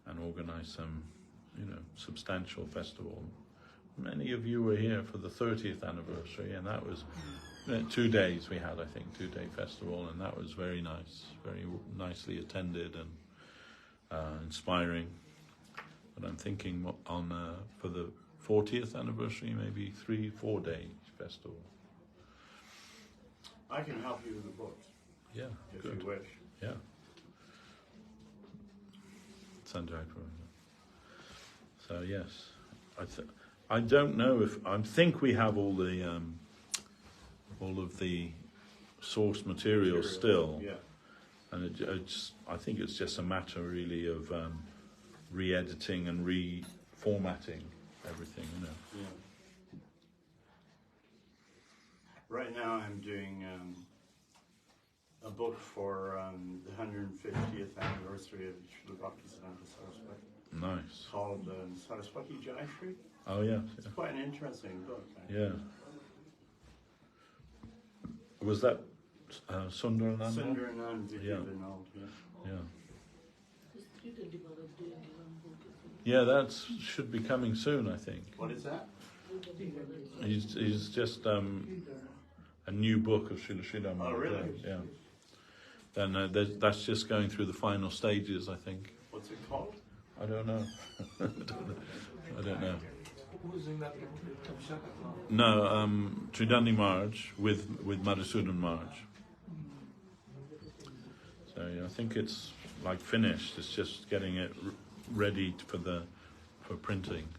and organize some, substantial festival. Many of you were here for the 30th anniversary, and that was 2 days we had, I think, 2-day festival, and that was very nice, very nicely attended and inspiring. But I'm thinking for the 40th anniversary, maybe 3-4 day festival. I can help you with the books. Yeah, if good. you wish. Yeah. Sanjay. So yes, I don't know if I think we have all of the source material still, Yeah. and I think it's just a matter really of re-editing and reformatting everything. Yeah. Right now I'm doing a book for the 150th anniversary of Srila Bhakti Saraswat, Nice. called Saraswati Jayashri. Oh yes. It's quite an interesting book. Yeah. Was that Sundarananda? Sundaranand Yeah. Vinod, yeah. Yeah. This 320 Maharaj doing one book. Yeah, that should be coming soon, I think. What is that? 320 Maharaj. He's just a new book of Srila Maharaj. Oh, really? Yeah. Then that's just going through the final stages, I think. What's it called? I don't know. I don't know. Who's in that? No, Tridandi Maharaj with Madhusudan Maharaj. So yeah, I think it's like finished. It's just getting it ready for printing.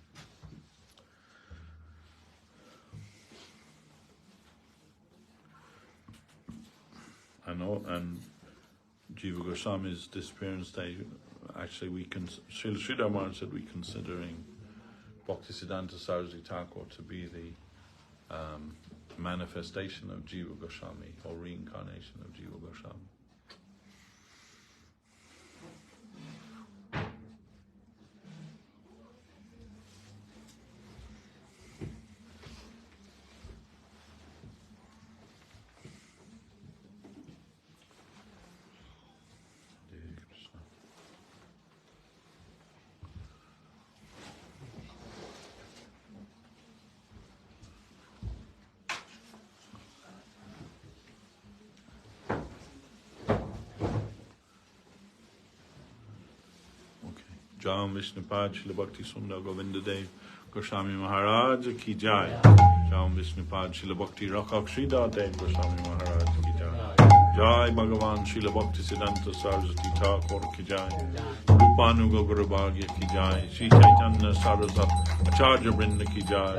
And Jiva Goswami's disappearance day. Actually, Sridhar Maharaj said we're considering Bhaktisiddhanta Saraswati Thakur to be the manifestation of Jiva Goswami, or reincarnation of Jiva Goswami. Jam Vishnupad Srila Bhakti Sundar Govinda Dev Goswami Maharaj ki jai. Jam Vishnupad Srila Bhakti Rakshak Sridhar Dev Goswami Maharaj ki jai. Jai Bhagavan Srila Bhakti Siddhanta Saraswati Thakur ki jai. Rupanuga Guru Bhagya ki jai. Sri Chaitanya Saraswat Acharya Brinda ki jai.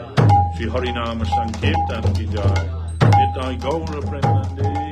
Sri Harinama Sankirtan ki jai. Nitai Gaura Premnande.